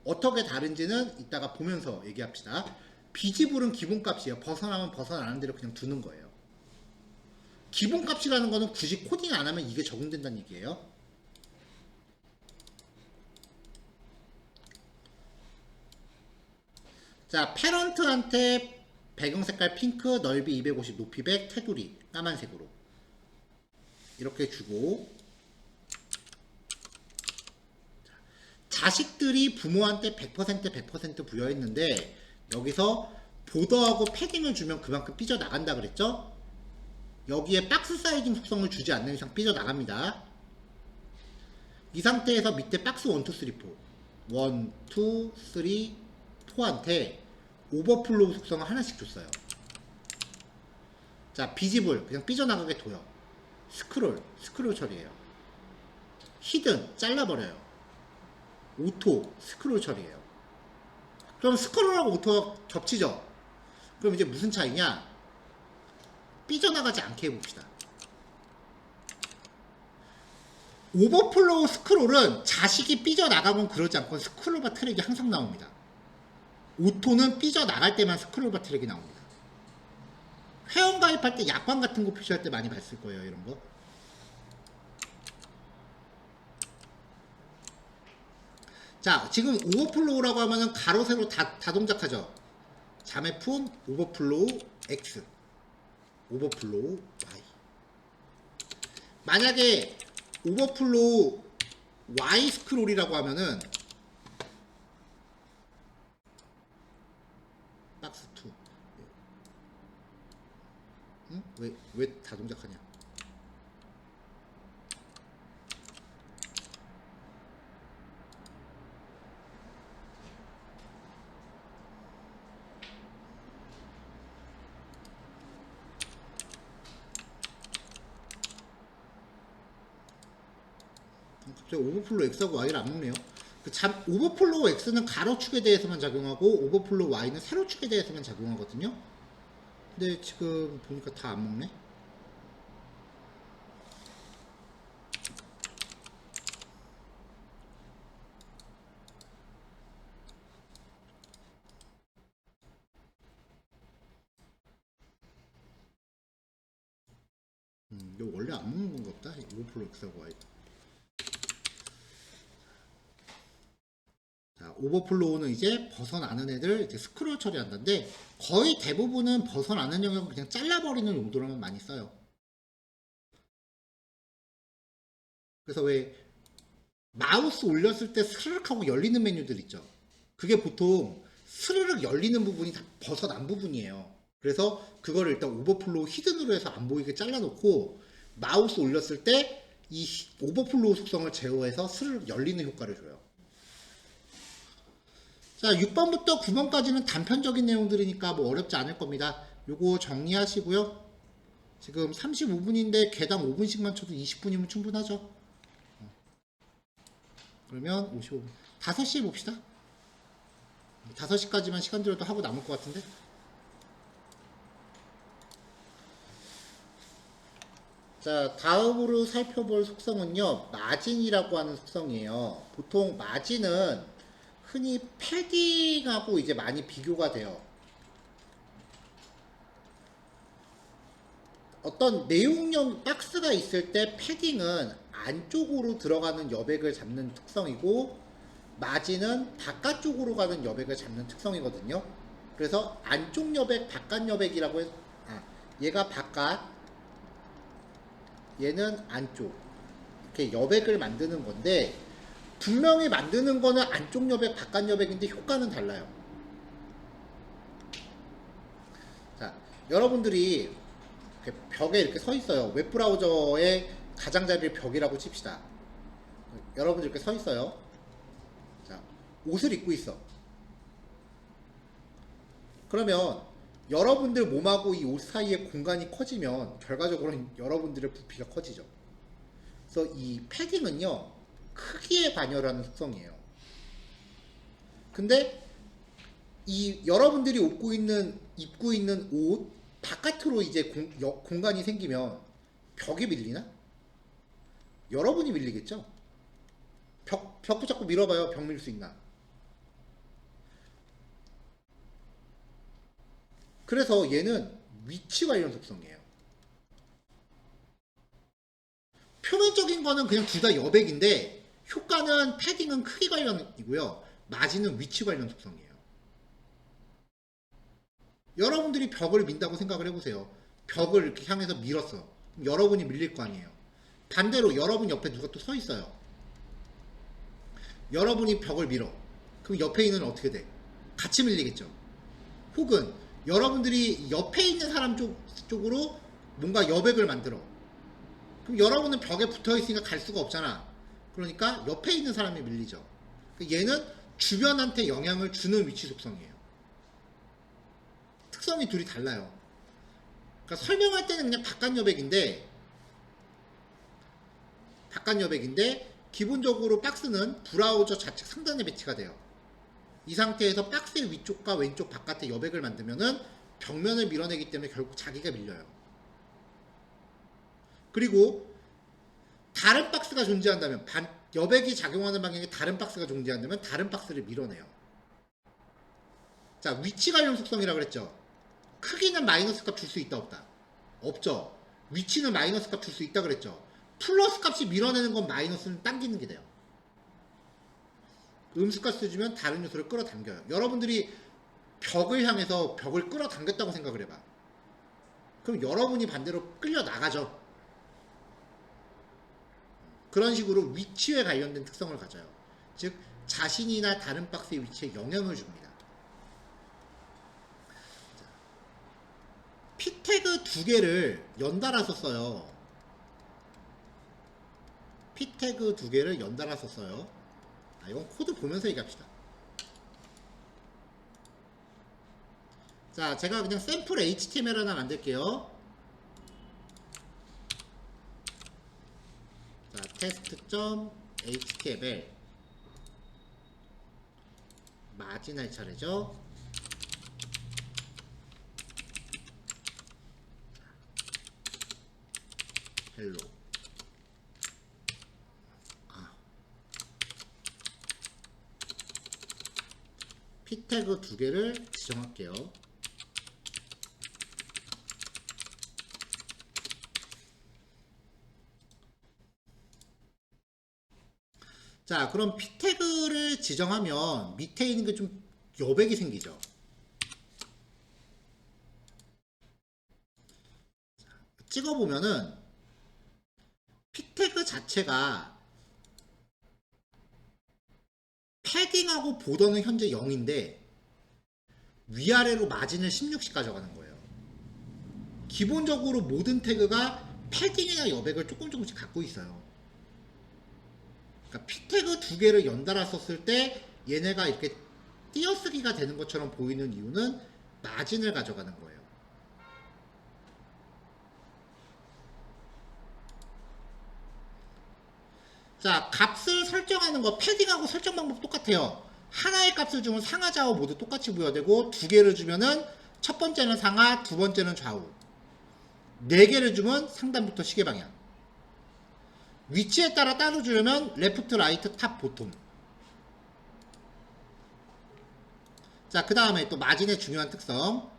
어떻게 다른지는 이따가 보면서 얘기합시다. 비지블은 기본값이에요. 벗어나면 벗어나는 대로 그냥 두는 거예요. 기본값이라는 거는 굳이 코딩 안 하면 이게 적용된다는 얘기예요. 자, 패런트한테 배경 색깔 핑크, 넓이 250, 높이 100, 테두리 까만색으로 이렇게 주고, 자식들이 부모한테 100% 부여했는데 여기서 보더하고 패딩을 주면 그만큼 삐져나간다 그랬죠? 여기에 박스 사이징 속성을 주지 않는 이상 삐져나갑니다. 이 상태에서 밑에 박스 1, 2, 3, 4 1, 2, 3, 4한테 오버플로우 속성을 하나씩 줬어요. 자, 비집을 그냥 삐져나가게 둬요. 스크롤 처리해요. 히든 잘라버려요. 오토 스크롤 처리해요. 그럼 스크롤하고 오토가 겹치죠? 그럼 이제 무슨 차이냐? 삐져나가지 않게 해봅시다. 오버플로우 스크롤은 자식이 삐져나가면 그러지 않고 스크롤바 트랙이 항상 나옵니다. 오토는 삐져나갈 때만 스크롤바 트랙이 나옵니다. 회원 가입할 때 약관 같은 거 표시할 때 많이 봤을 거예요. 이런 거. 자, 지금 오버플로우라고 하면은 가로 세로 다 동작하죠. 자매품 오버플로우 X, 오버플로우 Y. 만약에 오버플로우 Y 스크롤이라고 하면은 박스 2. 응? 왜 다 동작하냐? 갑자기 오버플로우 X하고 Y를 안 먹네요. 오버플로우 X는 가로축에 대해서만 작용하고 오버플로우 Y는 세로축에 대해서만 작용하거든요. 근데 지금 보니까 다 안 먹네. 이거 원래 안 먹는 건가 보다. 오버플로우 X하고 Y. 자, 오버플로우는 이제 벗어나는 애들 이제 스크롤 처리한다는데 거의 대부분은 벗어나는 영역을 그냥 잘라버리는 용도로만 많이 써요. 그래서 왜 마우스 올렸을 때 스르륵 하고 열리는 메뉴들 있죠. 그게 보통 스르륵 열리는 부분이 다 벗어난 부분이에요. 그래서 그거를 일단 오버플로우 히든으로 해서 안 보이게 잘라놓고 마우스 올렸을 때 이 오버플로우 속성을 제어해서 스르륵 열리는 효과를 줘요. 자, 6번부터 9번까지는 단편적인 내용들이니까 뭐 어렵지 않을 겁니다. 요거 정리하시고요. 지금 35분인데 개당 5분씩만 쳐도 20분이면 충분하죠. 그러면 55분. 5시에 봅시다. 5시까지만 시간 들여도 하고 남을 것 같은데. 자, 다음으로 살펴볼 속성은요, 마진이라고 하는 속성이에요. 보통 마진은 흔히 패딩하고 이제 많이 비교가 돼요. 어떤 내용형 박스가 있을 때 패딩은 안쪽으로 들어가는 여백을 잡는 특성이고 마진은 바깥쪽으로 가는 여백을 잡는 특성이거든요. 그래서 안쪽 여백, 바깥 여백이라고 해서 얘가 바깥, 얘는 안쪽, 이렇게 여백을 만드는 건데 분명히 만드는 거는 안쪽 여백, 바깥 여백인데 효과는 달라요. 자, 여러분들이 벽에 이렇게 서 있어요. 웹브라우저의 가장자리를 벽이라고 칩시다. 여러분들 이렇게 서 있어요. 자, 옷을 입고 있어. 그러면 여러분들 몸하고 이 옷 사이의 공간이 커지면 결과적으로는 여러분들의 부피가 커지죠. 그래서 이 패딩은요, 크기에 관여를 하는 속성이에요. 근데 이 여러분들이 입고 있는 옷 바깥으로 이제 공간이 생기면 벽이 밀리나? 여러분이 밀리겠죠? 벽 붙잡고 밀어봐요. 벽 밀 수 있나? 그래서 얘는 위치 관련 속성이에요. 표면적인 거는 그냥 둘 다 여백인데 효과는 패딩은 크기 관련이고요. 마진은 위치 관련 속성이에요. 여러분들이 벽을 민다고 생각을 해보세요. 벽을 이렇게 향해서 밀었어. 그럼 여러분이 밀릴 거 아니에요. 반대로 여러분 옆에 누가 또 서 있어요. 여러분이 벽을 밀어. 그럼 옆에 있는 어떻게 돼? 같이 밀리겠죠. 혹은 여러분들이 옆에 있는 사람 쪽으로 뭔가 여백을 만들어. 그럼 여러분은 벽에 붙어 있으니까 갈 수가 없잖아. 그러니까 옆에 있는 사람이 밀리죠. 얘는 주변한테 영향을 주는 위치 속성이에요. 특성이 둘이 달라요. 그러니까 설명할 때는 그냥 바깥 여백인데 기본적으로 박스는 브라우저 좌측 상단에 배치가 돼요. 이 상태에서 박스의 위쪽과 왼쪽 바깥에 여백을 만들면은 벽면을 밀어내기 때문에 결국 자기가 밀려요. 그리고 다른 박스가 존재한다면 여백이 작용하는 방향에 다른 박스가 존재한다면 다른 박스를 밀어내요. 자, 위치 관련 속성이라고 그랬죠. 크기는 마이너스 값 줄 수 있다 없다? 없죠. 위치는 마이너스 값 줄 수 있다 그랬죠. 플러스 값이 밀어내는 건 마이너스는 당기는 게 돼요. 음수값을 주면 다른 요소를 끌어당겨요. 여러분들이 벽을 향해서 벽을 끌어당겼다고 생각을 해봐. 그럼 여러분이 반대로 끌려 나가죠. 그런 식으로 위치에 관련된 특성을 가져요. 즉 자신이나 다른 박스의 위치에 영향을 줍니다. P 태그 두 개를 연달아서 써요. P 태그 두 개를 연달아서 써요. 이건 코드 보면서 얘기합시다. 자, 제가 그냥 샘플 HTML 하나 만들게요. 자, test.html 마진할 차례죠. 헬로. P 태그 두 개를 지정할게요. 자, 그럼 P 태그를 지정하면 밑에 있는 게 좀 여백이 생기죠. 찍어보면은 P 태그 자체가 패딩하고 보더는 현재 0인데 위아래로 마진을 16씩 가져가는 거예요. 기본적으로 모든 태그가 패딩이나 여백을 조금씩 갖고 있어요. 그러니까 P 태그 두 개를 연달아 썼을 때 얘네가 이렇게 띄어쓰기가 되는 것처럼 보이는 이유는 마진을 가져가는 거예요. 자, 값을 설정하는 거 패딩하고 설정 방법 똑같아요. 하나의 값을 주면 상하 좌우 모두 똑같이 부여되고 두 개를 주면은 첫 번째는 상하, 두 번째는 좌우. 네 개를 주면 상단부터 시계 방향. 위치에 따라 따로 주려면 레프트, 라이트, 탑, 보통. 자, 그 다음에 또 마진의 중요한 특성.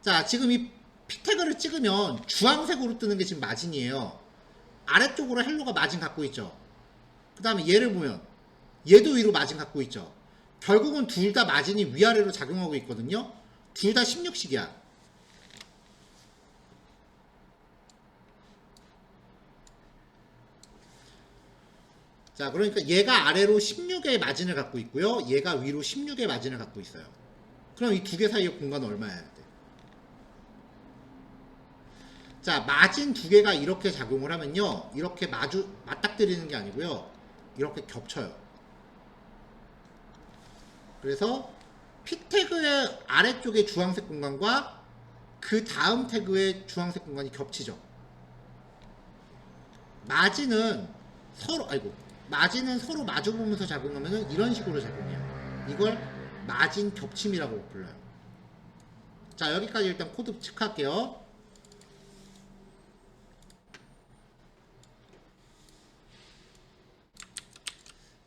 자, 지금 이 P 태그를 찍으면 주황색으로 뜨는 게 지금 마진이에요. 아래쪽으로 헬로가 마진 갖고 있죠. 그 다음에 얘를 보면 얘도 위로 마진 갖고 있죠. 결국은 둘 다 마진이 위아래로 작용하고 있거든요. 둘 다 16식이야. 자, 그러니까 얘가 아래로 16의 마진을 갖고 있고요. 얘가 위로 16의 마진을 갖고 있어요. 그럼 이 두 개 사이의 공간은 얼마야 돼? 자, 마진 두 개가 이렇게 작용을 하면요. 이렇게 맞닥뜨리는 게 아니고요. 이렇게 겹쳐요. 그래서 P 태그의 아래쪽의 주황색 공간과 그 다음 태그의 주황색 공간이 겹치죠. 마진은 서로 마주보면서 작용하면 이런 식으로 작용해요. 이걸 마진 겹침이라고 불러요. 자, 여기까지 일단 코드 체크할게요.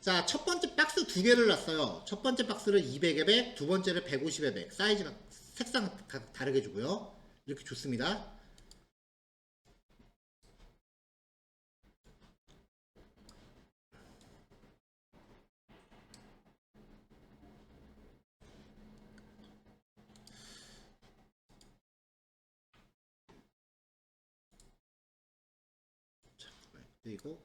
자, 첫 번째 박스 두 개를 놨어요. 첫 번째 박스를 200에 100, 두 번째를 150에 100. 사이즈가 색상 다르게 주고요. 이렇게 좋습니다. 자, 그리고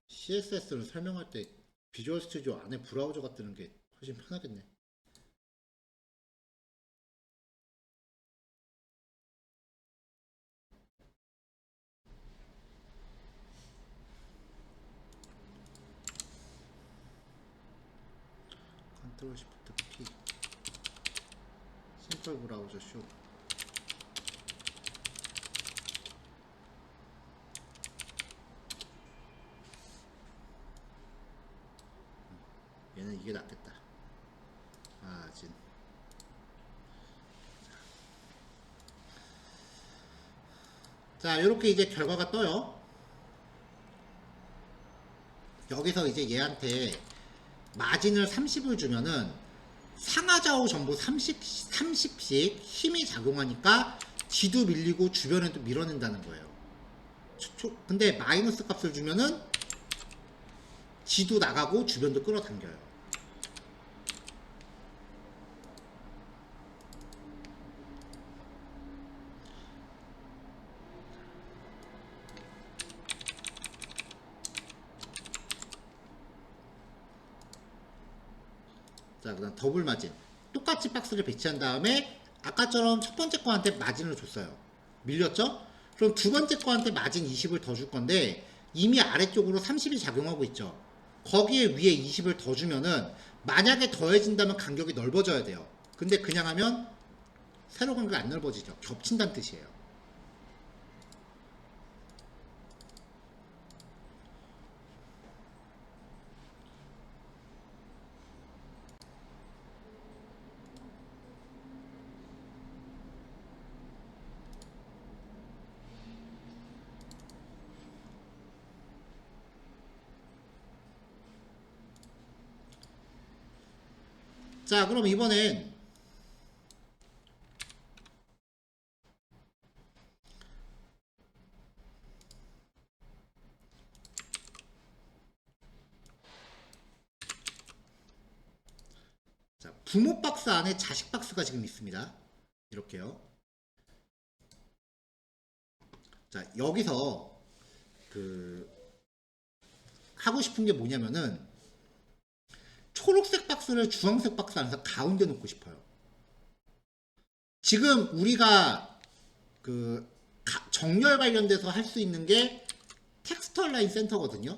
CSS를 설명할 때 비주얼 스튜디오 안에 브라우저가 뜨는 게 훨씬 편하겠네. 심플 브라우저 쇼. 얘는 이게 낫겠다. 마진. 자, 이렇게 이제 결과가 떠요. 여기서 이제 얘한테 마진을 30을 주면은 상하좌우 전부 30씩 힘이 작용하니까 지도 밀리고 주변에도 밀어낸다는 거예요. 근데 마이너스 값을 주면은 지도 나가고 주변도 끌어당겨요. 자, 그 다음 더블 마진. 똑같이 박스를 배치한 다음에 아까처럼 첫 번째 거한테 마진을 줬어요. 밀렸죠? 그럼 두 번째 거한테 마진 20을 더 줄 건데 이미 아래쪽으로 30이 작용하고 있죠. 거기에 위에 20을 더 주면은 만약에 더해진다면 간격이 넓어져야 돼요. 근데 그냥 하면 세로 간격이 안 넓어지죠. 겹친다는 뜻이에요. 자, 그럼 이번엔 자, 부모 박스 안에 자식 박스가 지금 있습니다. 이렇게요. 자, 여기서 하고 싶은 게 뭐냐면은 초록색 박스를 주황색 박스 안에서 가운데 놓고 싶어요. 지금 우리가 정렬 관련돼서 할 수 있는 게 텍스트 얼라인 센터거든요.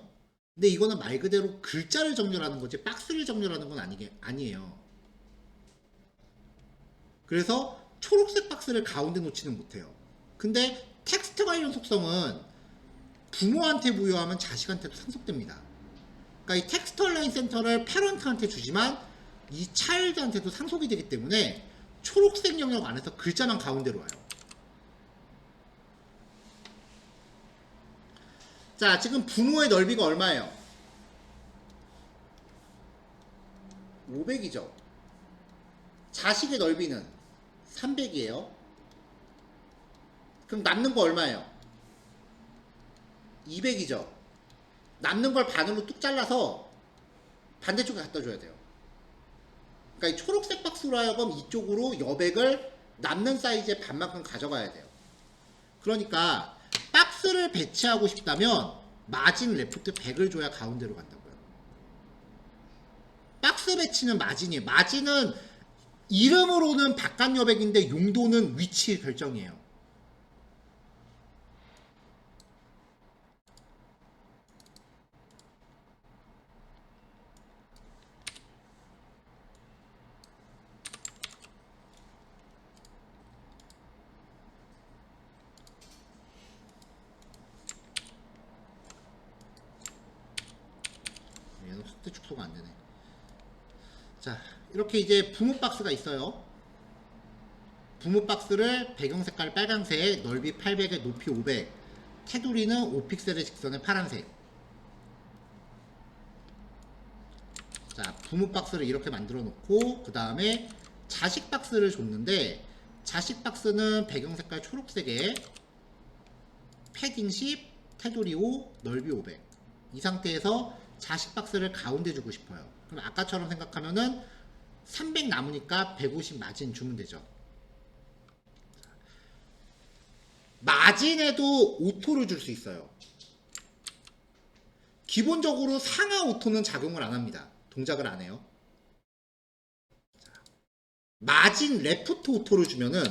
근데 이거는 말 그대로 글자를 정렬하는 거지 박스를 정렬하는 건 아니에요. 그래서 초록색 박스를 가운데 놓지는 못해요. 근데 텍스트 관련 속성은 부모한테 부여하면 자식한테도 상속됩니다. 그러니까 이 텍스트 얼라인 센터를 패런트한테 주지만 이 차일드한테도 상속이 되기 때문에 초록색 영역 안에서 글자만 가운데로 와요. 자, 지금 부모의 넓이가 얼마예요? 500이죠. 자식의 넓이는 300이에요. 그럼 남는 거 얼마예요? 200이죠. 남는 걸 반으로 뚝 잘라서 반대쪽에 갖다 줘야 돼요. 그러니까 이 초록색 박스로 하여금 이쪽으로 여백을 남는 사이즈의 반만큼 가져가야 돼요. 그러니까 박스를 배치하고 싶다면 마진 레프트 100을 줘야 가운데로 간다고요. 박스 배치는 마진이에요. 마진은 이름으로는 바깥 여백인데 용도는 위치 결정이에요. 얘는 속도 축소가 안 되네. 자, 이렇게 이제 부모 박스가 있어요. 부모 박스를 배경 색깔 빨간색, 넓이 800에 높이 500, 테두리는 5픽셀의 직선의 파란색. 자, 부모 박스를 이렇게 만들어 놓고 그 다음에 자식 박스를 줬는데 자식 박스는 배경 색깔 초록색에 패딩 10, 테두리 5, 넓이 500. 이 상태에서 자식 박스를 가운데 주고 싶어요. 그럼 아까처럼 생각하면은 300 남으니까 150 마진 주면 되죠. 마진에도 오토를 줄 수 있어요. 기본적으로 상하 오토는 작용을 안 합니다. 동작을 안 해요. 마진 레프트 오토를 주면은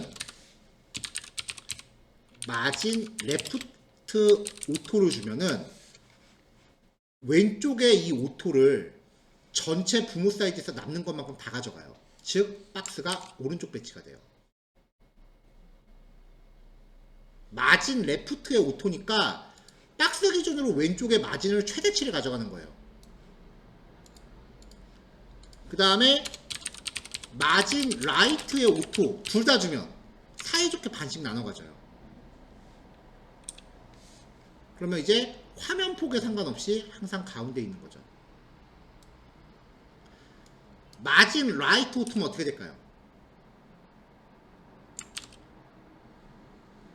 마진 레프트 오토를 주면은 왼쪽에 이 오토를 전체 부모 사이즈에서 남는 것만큼 다 가져가요. 즉 박스가 오른쪽 배치가 돼요. 마진 레프트의 오토니까 박스 기준으로 왼쪽에 마진을 최대치를 가져가는 거예요. 그 다음에 마진 라이트의 오토 둘 다 주면 사이좋게 반씩 나눠 가져요. 그러면 이제 화면 폭에 상관없이 항상 가운데 있는 거죠. 마진 라이트 오토면 어떻게 될까요?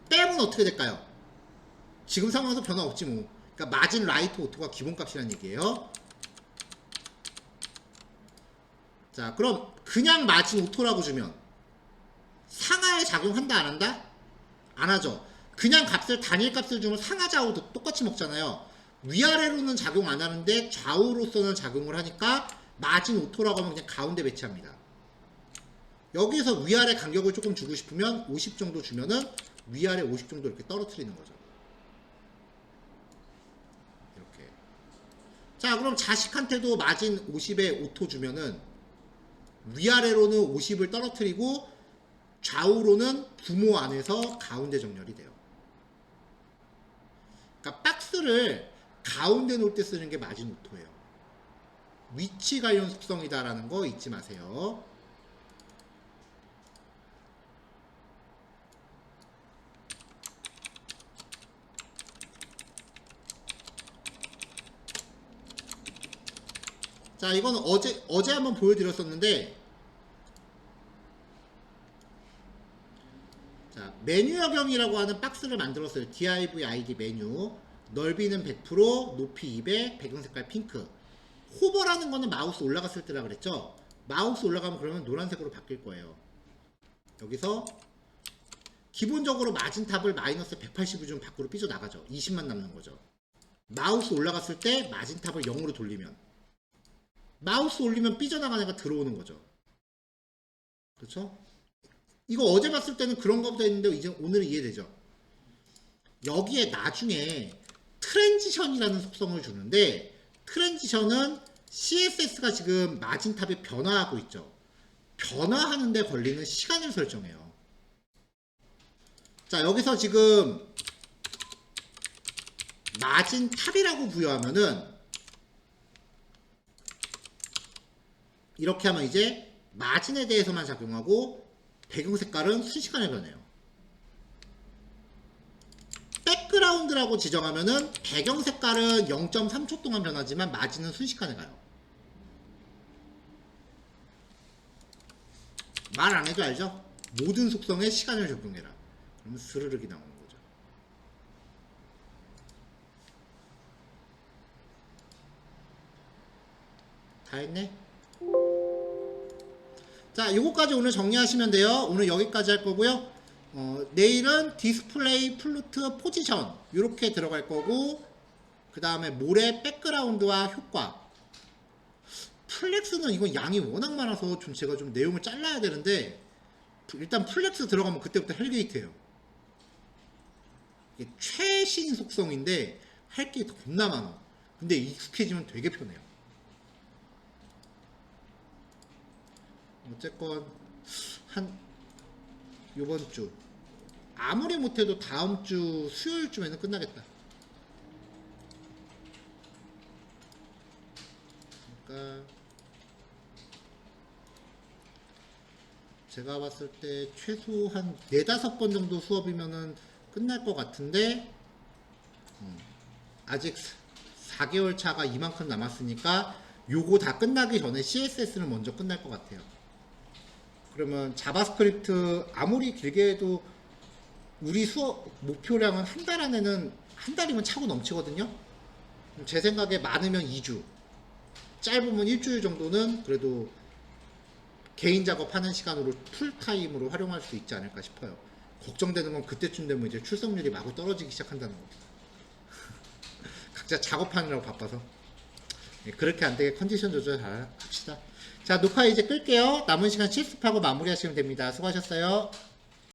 빼면 어떻게 될까요? 지금 상황에서 변화 없지 뭐. 그러니까 마진 라이트 오토가 기본값이라는 얘기예요. 자, 그럼 그냥 마진 오토라고 주면 상하에 작용한다 안 한다? 안 하죠. 그냥 값을 단일 값을 주면 상하 좌우도 똑같이 먹잖아요. 위아래로는 작용 안 하는데 좌우로서는 작용을 하니까 마진 오토라고 하면 그냥 가운데 배치합니다. 여기서 위아래 간격을 조금 주고 싶으면 50 정도 주면은 위아래 50 정도 이렇게 떨어뜨리는 거죠. 이렇게. 자, 그럼 자식한테도 마진 50에 오토 주면은 위아래로는 50을 떨어뜨리고 좌우로는 부모 안에서 가운데 정렬이 돼요. 그러니까 박스를 가운데 놓을 때 쓰는 게 마진 오토예요. 위치 관련 속성이다라는 거 잊지 마세요. 자, 이거는 어제 한번 보여드렸었는데, 자, 메뉴여경이라고 하는 박스를 만들었어요. div id 메뉴. 넓이는 100%, 높이 200, 배경색깔 핑크. 호버라는 거는 마우스 올라갔을 때라 그랬죠. 마우스 올라가면 그러면 노란색으로 바뀔 거예요. 여기서 기본적으로 마진탑을 마이너스 180을 좀 밖으로 삐져나가죠. 20만 남는 거죠. 마우스 올라갔을 때 마진탑을 0으로 돌리면, 마우스 올리면 삐져나가는 애가 들어오는 거죠. 그렇죠? 이거 어제 봤을 때는 그런 거보다 했는데 이제 오늘은 이해되죠? 여기에 나중에 트랜지션이라는 속성을 주는데, 트랜지션은 CSS가 지금 마진탑에 변화하고 있죠. 변화하는 데 걸리는 시간을 설정해요. 자, 여기서 지금 마진탑이라고 부여하면은 이렇게 하면 이제 마진에 대해서만 작용하고 배경 색깔은 순식간에 변해요. 백그라운드라고 지정하면은 배경 색깔은 0.3초 동안 변하지만 마진은 순식간에 가요. 말 안 해도 알죠? 모든 속성에 시간을 적용해라. 그러면 스르륵이 나오는 거죠. 다 했네? 자, 요거까지 오늘 정리하시면 돼요. 오늘 여기까지 할 거고요. 내일은 디스플레이, 플루트, 포지션 이렇게 들어갈 거고, 그 다음에 모래 백그라운드와 효과. 플렉스는 이건 양이 워낙 많아서 좀 제가 좀 내용을 잘라야 되는데, 일단 플렉스 들어가면 그때부터 헬게이트예요. 이게 최신 속성인데 할 게 겁나 많아. 근데 익숙해지면 되게 편해요. 어쨌건 한 요번 주 아무리 못해도 다음 주 수요일쯤에는 끝나겠다. 그러니까 제가 봤을 때 최소 한 4-5번 정도 수업이면은 끝날 것 같은데, 아직 4개월 차가 이만큼 남았으니까 요거 다 끝나기 전에 CSS는 먼저 끝날 것 같아요. 그러면 자바스크립트 아무리 길게 해도 우리 수업 목표량은 한 달 안에는, 한 달이면 차고 넘치거든요. 제 생각에 많으면 2주, 짧으면 일주일 정도는 그래도 개인 작업하는 시간으로 풀타임으로 활용할 수 있지 않을까 싶어요. 걱정되는 건 그때쯤 되면 이제 출석률이 마구 떨어지기 시작한다는 거. 각자 작업하느라고 바빠서. 그렇게 안 되게 컨디션 조절 잘 합시다. 자, 녹화 이제 끌게요. 남은 시간 실습하고 마무리하시면 됩니다. 수고하셨어요.